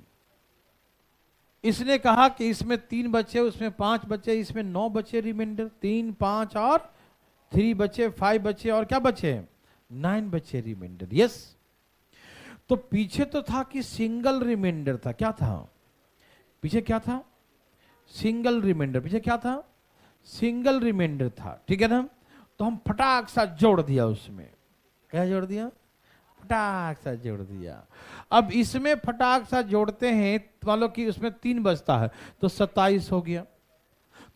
इसने कहा कि इसमें 3 बचे, उसमें 5 बचे, इसमें 9 बचे रिमाइंडर, 3 5 और 3 बचे, 5 बचे और क्या बचे, 9 बचे रिमाइंडर। यस, तो पीछे तो था कि सिंगल रिमाइंडर था, क्या था पीछे, क्या था, सिंगल रिमाइंडर, पीछे क्या था, सिंगल रिमाइंडर था, ठीक है ना? तो हम फटाक सा जोड़ दिया उसमें, क्या जोड़ दिया, फटाक सा जोड़ दिया। अब इसमें फटाक सा जोड़ते हैं, मान लो कि उसमें 3 बचता है तो 27 हो गया।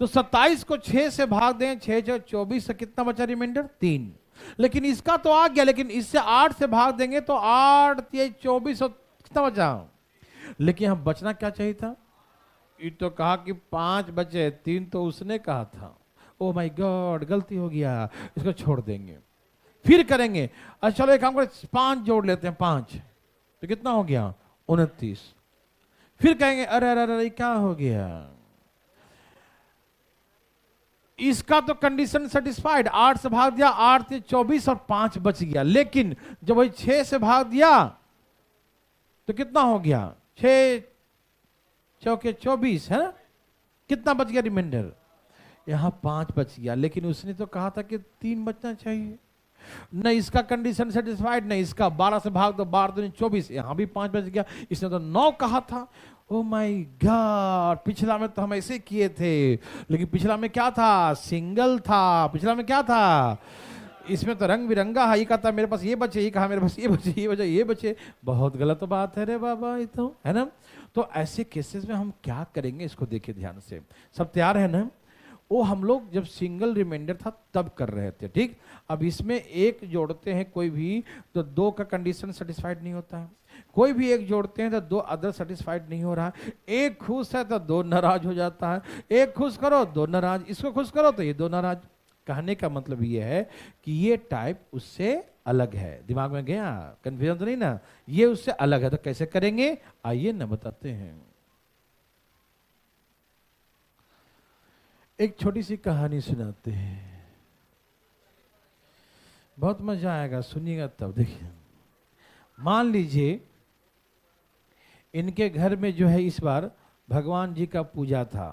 तो 27 को 6 से भाग दें, 6 6 24 से कितना बचा रिमाइंडर, 3। लेकिन इसका तो आ गया, लेकिन इससे 8 से भाग देंगे तो 8 3 24 और कितना बचा। लेकिन हम बचना क्या चाहिए था, ये तो कहा कि 5 बचे, 3 तो उसने कहा था। ओ माय गॉड, गलती हो गया, इसको छोड़ देंगे, फिर करेंगे। अच्छा चलो एक काम करें, 5 जोड़ लेते हैं, 5 तो कितना हो गया, 29। फिर कहेंगे अरे अरे अरे क्या हो गया, इसका तो कंडीशन सेटिस्फाइड, 8 से भाग दिया, 8 से 24 और 5 बच गया। लेकिन जब वही 6 से भाग दिया तो कितना हो गया, 6 चौके 24, है ना? कितना बच गया रिमाइंडर, यहां 5 बच गया। लेकिन उसने तो कहा था कि 3 बचना चाहिए, न इसका कंडीशन सेटिस्फाइड, न इसका। 12 से भाग दो, 12 दूनी 24, यहां भी 5 बच गया। इसने तो 9 कहा था। ओ माय गॉड, पिछला में तो हम ऐसे किए थे, लेकिन पिछला में क्या था, सिंगल था। पिछला में क्या था, इसमें तो रंग बिरंगा है। ये कहता मेरे पास ये बचे, ये कहा मेरे पास ये बचे, ये बचे, ये बचे। बहुत गलत बात है रे बाबा, ये तो, है ना? तो ऐसे केसेस में हम क्या करेंगे, इसको देखिए ध्यान से। सब तैयार है ना? वो हम लोग जब सिंगल रिमाइंडर था तब कर रहे थे, ठीक। अब इसमें एक जोड़ते हैं कोई भी तो 2 का कंडीशन सेटिस्फाइड नहीं होता है, कोई भी एक जोड़ते हैं तो 2 अदर सेटिस्फाइड नहीं हो रहा। एक खुश है तो 2 नाराज हो जाता है, एक खुश करो 2 नाराज, इसको खुश करो तो ये 2 नाराज। कहने का मतलब ये है कि ये टाइप उससे अलग है। दिमाग में गया, कंफ्यूजन तो नहीं ना? ये उससे अलग है, तो कैसे करेंगे आइए ना बताते हैं। एक छोटी सी कहानी सुनाते हैं, बहुत मजा आएगा, सुनिएगा तब। देखिए, मान लीजिए इनके घर में जो है इस बार भगवान जी का पूजा था,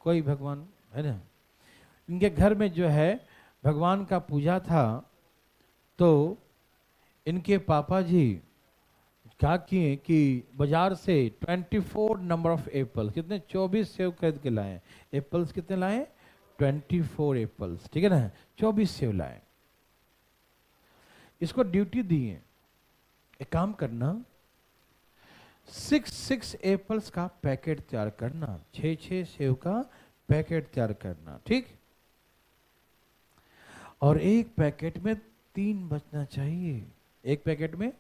कोई भगवान है ना, इनके घर में जो है भगवान का पूजा था। तो इनके पापा जी क्या किए कि बाजार से 24 नंबर ऑफ एप्पल, कितने 24 सेव खरीद के लाए। एप्पल्स कितने लाए, 24 एप्पल्स, ठीक है ना, 24 सेव लाए। इसको ड्यूटी दिए, एक काम करना, 6 एप्पल्स का पैकेट तैयार करना, 6 सेव का पैकेट तैयार करना, ठीक। और एक पैकेट में 3 बचना चाहिए, एक पैकेट में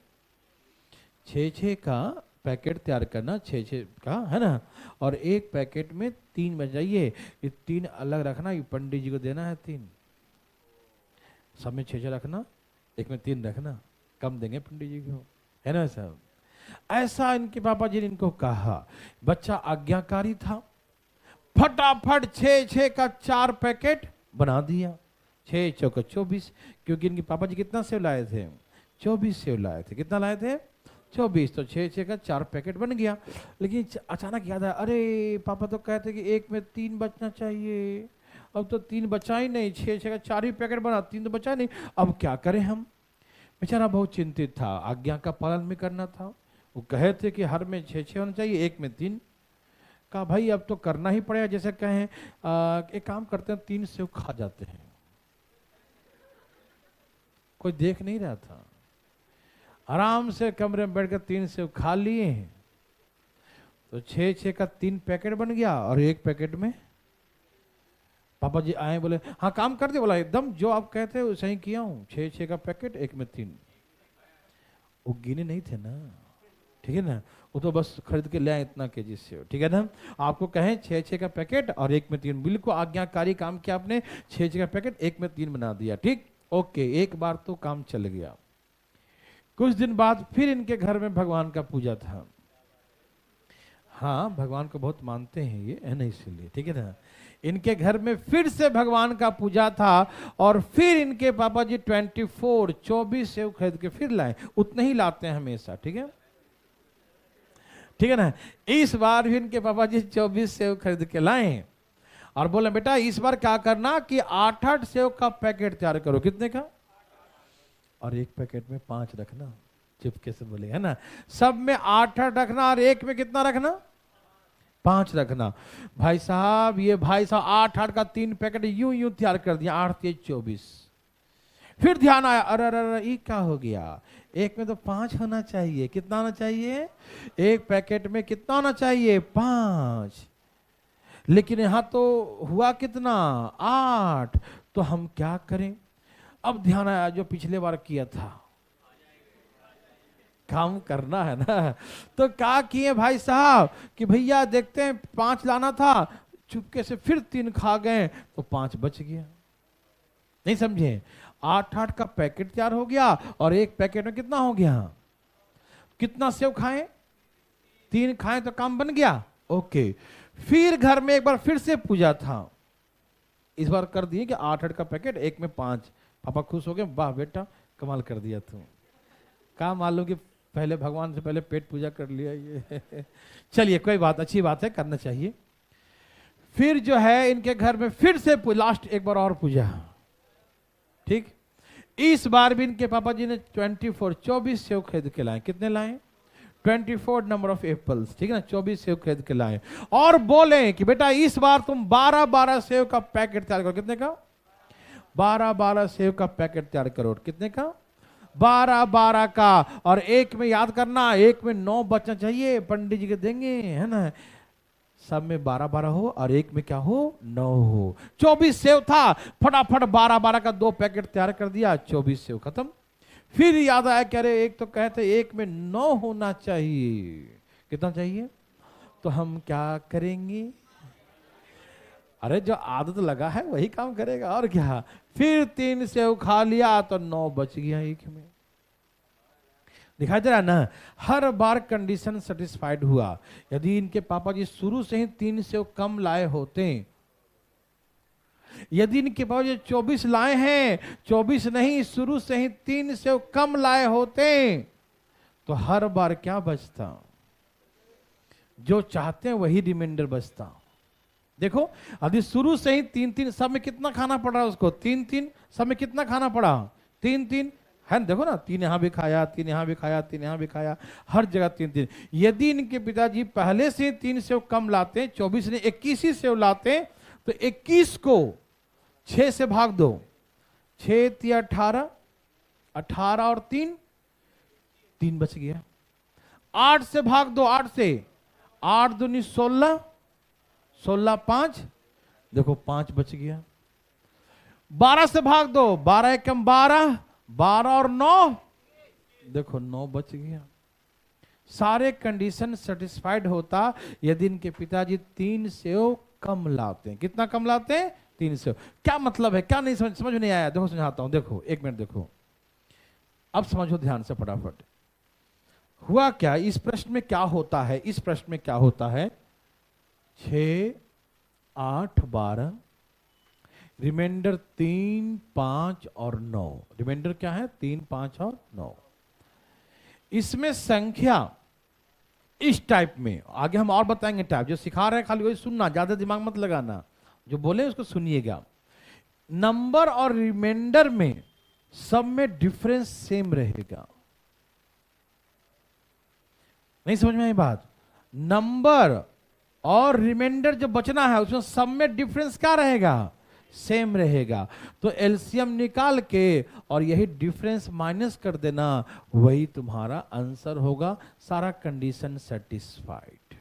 6 का पैकेट तैयार करना, 6 का, है ना। और एक पैकेट में 3 बच जाइए, ये 3 अलग रखना, ये पंडित जी को देना है 3, सब में 6 रखना, एक में 3 रखना, कम देंगे पंडित जी को, है ना साहब। ऐसा इनके पापा जी ने इनको कहा। बच्चा आज्ञाकारी था, फटाफट 6 का 4 पैकेट बना दिया, 6 चौका 24, क्योंकि इनके पापा जी कितना सेव लाए थे, 24 सेव लाए थे। कितना लाए थे, 24, तो 6 का 4 पैकेट बन गया। लेकिन अचानक याद आया, अरे पापा तो कहते कि एक में 3 बचना चाहिए, अब तो 3 बचा ही नहीं, 6 का 4 ही पैकेट बना, 3 तो बचा नहीं, अब क्या करें हम। बेचारा बहुत चिंतित था, आज्ञा का पालन भी करना था। वो कहे थे कि हर में 6 होना चाहिए, एक में 3। कहा भाई अब तो करना ही पड़ेगा, जैसे कहें एक काम करते हैं 3 सेव खा जाते हैं। कोई देख नहीं रहा था, आराम से कमरे में बैठकर 3 सेव खा लिए हैं। तो 6 का 3 पैकेट बन गया, और एक पैकेट में पापा जी आए, बोले हाँ काम कर दिया। बोला एकदम जो आप कहते हैं वैसे ही किया हूँ, 6 का पैकेट, एक में 3। वो गिने नहीं थे ना, ठीक है ना, वो तो बस खरीद के ले आए इतना केजी से, ठीक है ना। आपको कहें 6 का पैकेट और एक में 3, बिल्कुल आज्ञाकारी काम किया आपने, 6 का पैकेट एक में 3 बना दिया, ठीक, ओके, एक बार तो काम चल गया। कुछ दिन बाद फिर इनके घर में भगवान का पूजा था। हाँ, भगवान को बहुत मानते हैं ये, है ना, इसीलिए, ठीक है ना। इनके घर में फिर से भगवान का पूजा था, और फिर इनके पापा जी 24 सेव खरीद के फिर लाए। उतने ही लाते हैं हमेशा, ठीक है, ठीक है ना। इस बार भी इनके पापा जी 24 सेव खरीद के लाए, और बोले बेटा इस बार क्या करना कि 8-8 सेव का पैकेट तैयार करो। कितने का? और एक पैकेट में 5 रखना। चुपके से बोले, है ना, सब में 8-8 रखना, और एक में कितना रखना? 5 रखना। भाई साहब, ये भाई साहब 8-8 का 3 पैकेट यूं यूं तैयार कर दिया, 8 3 24। फिर ध्यान आया, अरे अरे ये क्या हो गया, एक में तो 5 होना चाहिए। कितना होना चाहिए? एक पैकेट में कितना होना चाहिए? 5। लेकिन यहां तो हुआ कितना? 8। तो हम क्या करें? अब ध्यान आया, जो पिछले बार किया था, काम करना है ना। तो क्या किए भाई साहब कि भैया देखते हैं 5 लाना था, चुपके से फिर 3 खा गए, तो 5 बच गया। नहीं समझे? 8-8 का पैकेट तैयार हो गया, और एक पैकेट में कितना हो गया? कितना सेव खाएं? 3 खाएं तो काम बन गया, ओके। फिर घर में एक बार फिर से पूजा था, इस बार कर दिए कि 8-8 का पैकेट, एक में 5। पापा खुश हो गए, वाह बेटा कमाल कर दिया तू। क्या मालूम कि पहले भगवान से पहले पेट पूजा कर लिया ये। चलिए कोई बात, अच्छी बात है, करना चाहिए। फिर जो है इनके घर में फिर से लास्ट एक बार और पूजा, ठीक। इस बार भी इनके पापा जी ने 24 सेव खरीद के लाए। कितने लाए? 24 नंबर ऑफ एप्पल्स, ठीक है ना, 24 सेव खरीद के लाए, और बोले कि बेटा इस बार तुम 12-12 सेव का पैकेट तैयार करो। कितने का? 12-12 सेव का पैकेट तैयार करो। कितने का? 12-12 का। और एक में याद करना, एक में 9 बचना चाहिए, पंडित जी के देंगे, है ना। सब में 12-12 हो, और एक में क्या हो? 9 हो। 24 सेव था, फटाफट 12-12 का 2 पैकेट तैयार कर दिया, 24 सेव खत्म। फिर याद आया कि अरे एक तो कहते एक में 9 होना चाहिए। कितना चाहिए? तो हम क्या करेंगे? अरे जो आदत लगा है वही काम करेगा, और क्या। फिर 3 सेव खा लिया, तो 9 बच गया एक में। दिखाई दे रहा ना, हर बार कंडीशन सेटिस्फाइड हुआ। यदि इनके पापा जी शुरू से ही 3 सेव कम लाए होते, यदि इनके पापा जी 24 लाए हैं, 24 नहीं, शुरू से ही 3 सेव कम लाए होते, तो हर बार क्या बचता? जो चाहते हैं वही रिमाइंडर बचता। देखो, यदि शुरू से ही 3-3, सब में कितना खाना पड़ रहा है उसको? 3-3, सब में कितना खाना पड़ा? 3-3 है, देखो ना, 3 यहां भी खाया, 3 यहां भी खाया, 3 यहां भी खाया, हर जगह 3-3। यदि इनके पिताजी पहले से 3 सेव कम लाते, 24 ने 21 ही सेव लाते, तो 21 को 6 से भाग दो, 6 × 18, 18 और 3 बच गया। 8 से भाग दो, 8 से, 8 दूनी 16, 16 5, देखो 5 बच गया। 12 से भाग दो, 12 एकम 12, 12 और 9, देखो 9 बच गया। सारे कंडीशन सेटिस्फाइड होता यदि इनके पिताजी 3 सेव कम लाते हैं। कितना कम लाते हैं? 3 सेव। क्या मतलब है? क्या नहीं समझ नहीं आया? देखो समझाता हूं, देखो 1 मिनट देखो, अब समझो ध्यान से फटाफट। हुआ क्या इस प्रश्न में? क्या होता है इस प्रश्न में? क्या होता है? 6 8 12, रिमाइंडर 3 5 और 9। रिमाइंडर क्या है? 3 5 और 9। इसमें संख्या इस टाइप में, आगे हम और बताएंगे टाइप, जो सिखा रहे हैं खाली वही सुनना, ज्यादा दिमाग मत लगाना, जो बोले उसको सुनिएगा। नंबर और रिमाइंडर में सब में डिफरेंस सेम रहेगा। नहीं समझ में आई बात? नंबर और रिमाइंडर जो बचना है उसमें सब में डिफरेंस क्या रहेगा? सेम रहेगा। तो एलसीएम निकाल के और यही डिफरेंस माइनस कर देना, वही तुम्हारा आंसर होगा। सारा कंडीशन सेटिस्फाइड।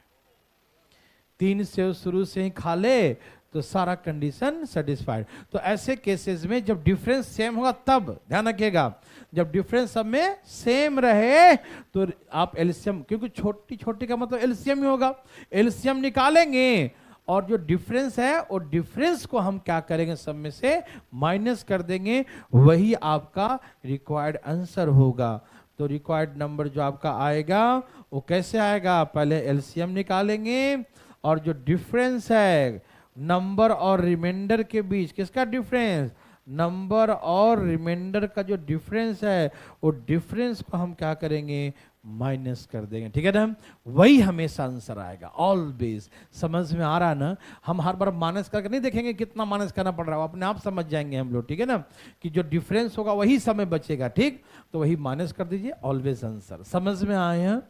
3 सेव शुरू से ही खा ले तो सारा कंडीशन सेटिस्फाइड। तो ऐसे केसेस में जब डिफरेंस सेम होगा तब ध्यान रखिएगा, जब डिफरेंस सब में सेम रहे तो आप एलसीएम, क्योंकि छोटी छोटी का मतलब एलसीएम ही होगा, एलसीएम निकालेंगे और जो डिफरेंस है वो डिफरेंस को हम क्या करेंगे, सब में से माइनस कर देंगे, वही आपका रिक्वायर्ड आंसर होगा। तो रिक्वायर्ड नंबर जो आपका आएगा वो कैसे आएगा? पहले एलसीएम निकालेंगे और जो डिफरेंस है नंबर और रिमाइंडर के बीच, किसका डिफरेंस? नंबर और रिमाइंडर का जो डिफरेंस है वो डिफरेंस को हम क्या करेंगे? माइनस कर देंगे। ठीक है ना? वही हमेशा आंसर आएगा ऑलवेज। समझ में आ रहा ना? हम हर बार माइनस करके नहीं देखेंगे कितना माइनस करना पड़ रहा है, अपने आप समझ जाएंगे हम लोग। ठीक है ना? कि जो डिफरेंस होगा वही समय बचेगा। ठीक, तो वही माइनस कर दीजिए, ऑलवेज आंसर। समझ में आया?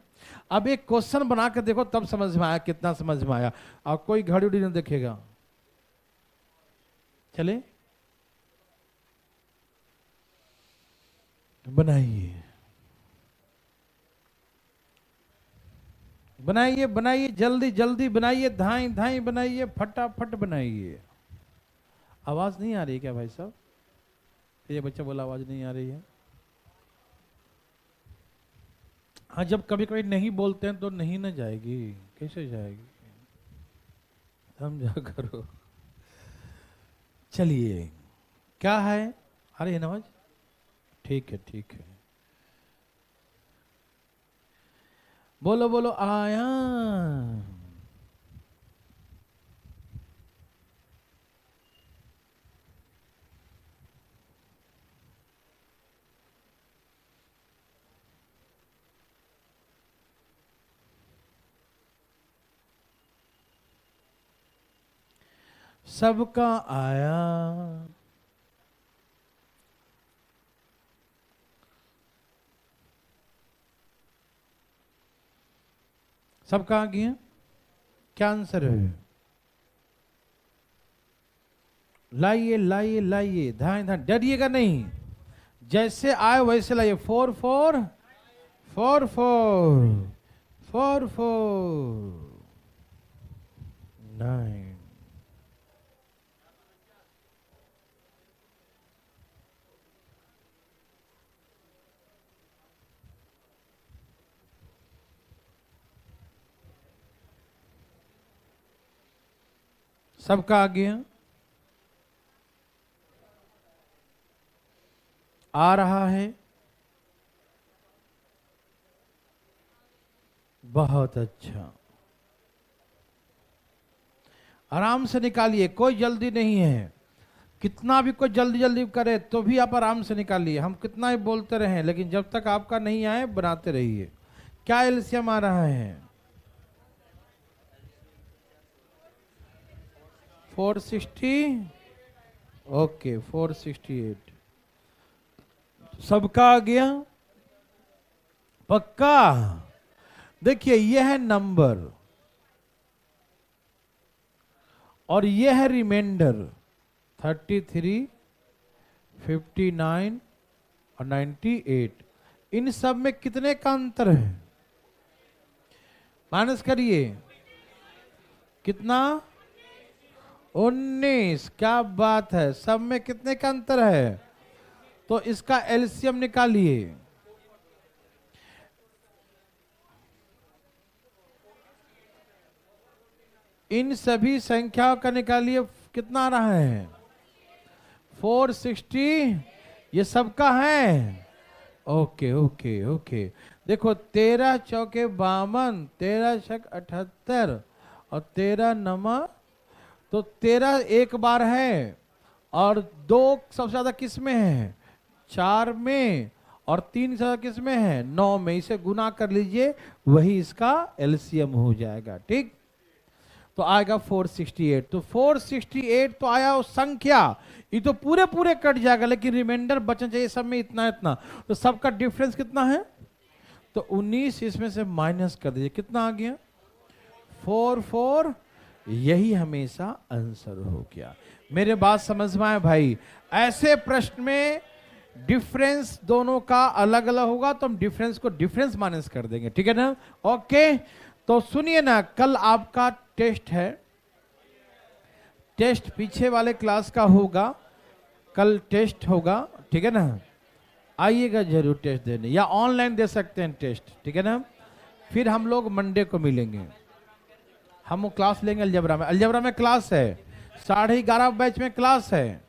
अब एक क्वेश्चन बना के देखो तब समझ में आया, कितना समझ में आया। और कोई घड़ी उड़ी नहीं देखेगा, चले बनाइए बनाइए बनाइए, जल्दी जल्दी बनाइए, धाई धाई बनाइए, फटाफट बनाइए। आवाज नहीं आ रही क्या भाई साहब? ये बच्चा बोला आवाज नहीं आ रही है। हाँ, जब कभी कभी नहीं बोलते हैं तो नहीं ना जाएगी, कैसे जाएगी? समझा करो। चलिए, क्या है? आ रही है नवाज? ठीक है ठीक है, बोलो बोलो आया। सबका आया, सबका आ गया। क्या आंसर है? लाइए लाइए लाइए, धाए धाए, डरिएगा नहीं, जैसे आए वैसे लाइए। 4 4 4 4 4 4 9। सबका आ गया, आ रहा है, बहुत अच्छा। आराम से निकालिए, कोई जल्दी नहीं है। कितना भी कोई जल्दी जल्दी करे तो भी आप आराम से निकालिए। हम कितना ही बोलते रहे, लेकिन जब तक आपका नहीं आए बनाते रहिए। क्या एलसीएम आ रहा है? 460। ओके, 468। सबका आ गया, पक्का? देखिए, यह है नंबर और यह है रिमाइंडर। 33, 59 और 98। इन सब में कितने का अंतर है? माइनस करिए, कितना? 19। क्या बात है, सब में कितने का अंतर है? तो इसका एलसीएम निकालिए। इन सभी संख्याओं का निकालिए, कितना आ रहा है? 460। ये सबका है। Okay okay okay. देखो, 13 चौके 52, 13 छक 78 और 13 नमा, तो 13 एक बार है और 2 सबसे ज्यादा किस में है? 4 में, और 3 किस में है? 9 में। इसे गुना कर लीजिए, वही इसका एलसीएम हो जाएगा। ठीक, तो आएगा 468। तो 468 तो आया वो संख्या, ये तो पूरे पूरे कट जाएगा, लेकिन रिमाइंडर बचना चाहिए सब में इतना इतना। तो सबका डिफरेंस कितना है? तो 19 इसमें से माइनस कर दीजिए, कितना आ गया? 44। यही हमेशा आंसर हो गया। मेरे बात समझ में आए भाई? ऐसे प्रश्न में डिफरेंस दोनों का अलग अलग होगा, तो हम डिफरेंस को डिफरेंस माइनस कर देंगे। ठीक है ना? ओके, तो सुनिए ना, कल आपका टेस्ट है, टेस्ट पीछे वाले क्लास का होगा, कल टेस्ट होगा। ठीक है ना? आइएगा जरूर टेस्ट देने, या ऑनलाइन दे सकते हैं टेस्ट। ठीक है ना? फिर हम लोग मंडे को मिलेंगे, हम वो क्लास लेंगे अलजेब्रा में। अलजेब्रा में क्लास है, 11:30 बैच में क्लास है।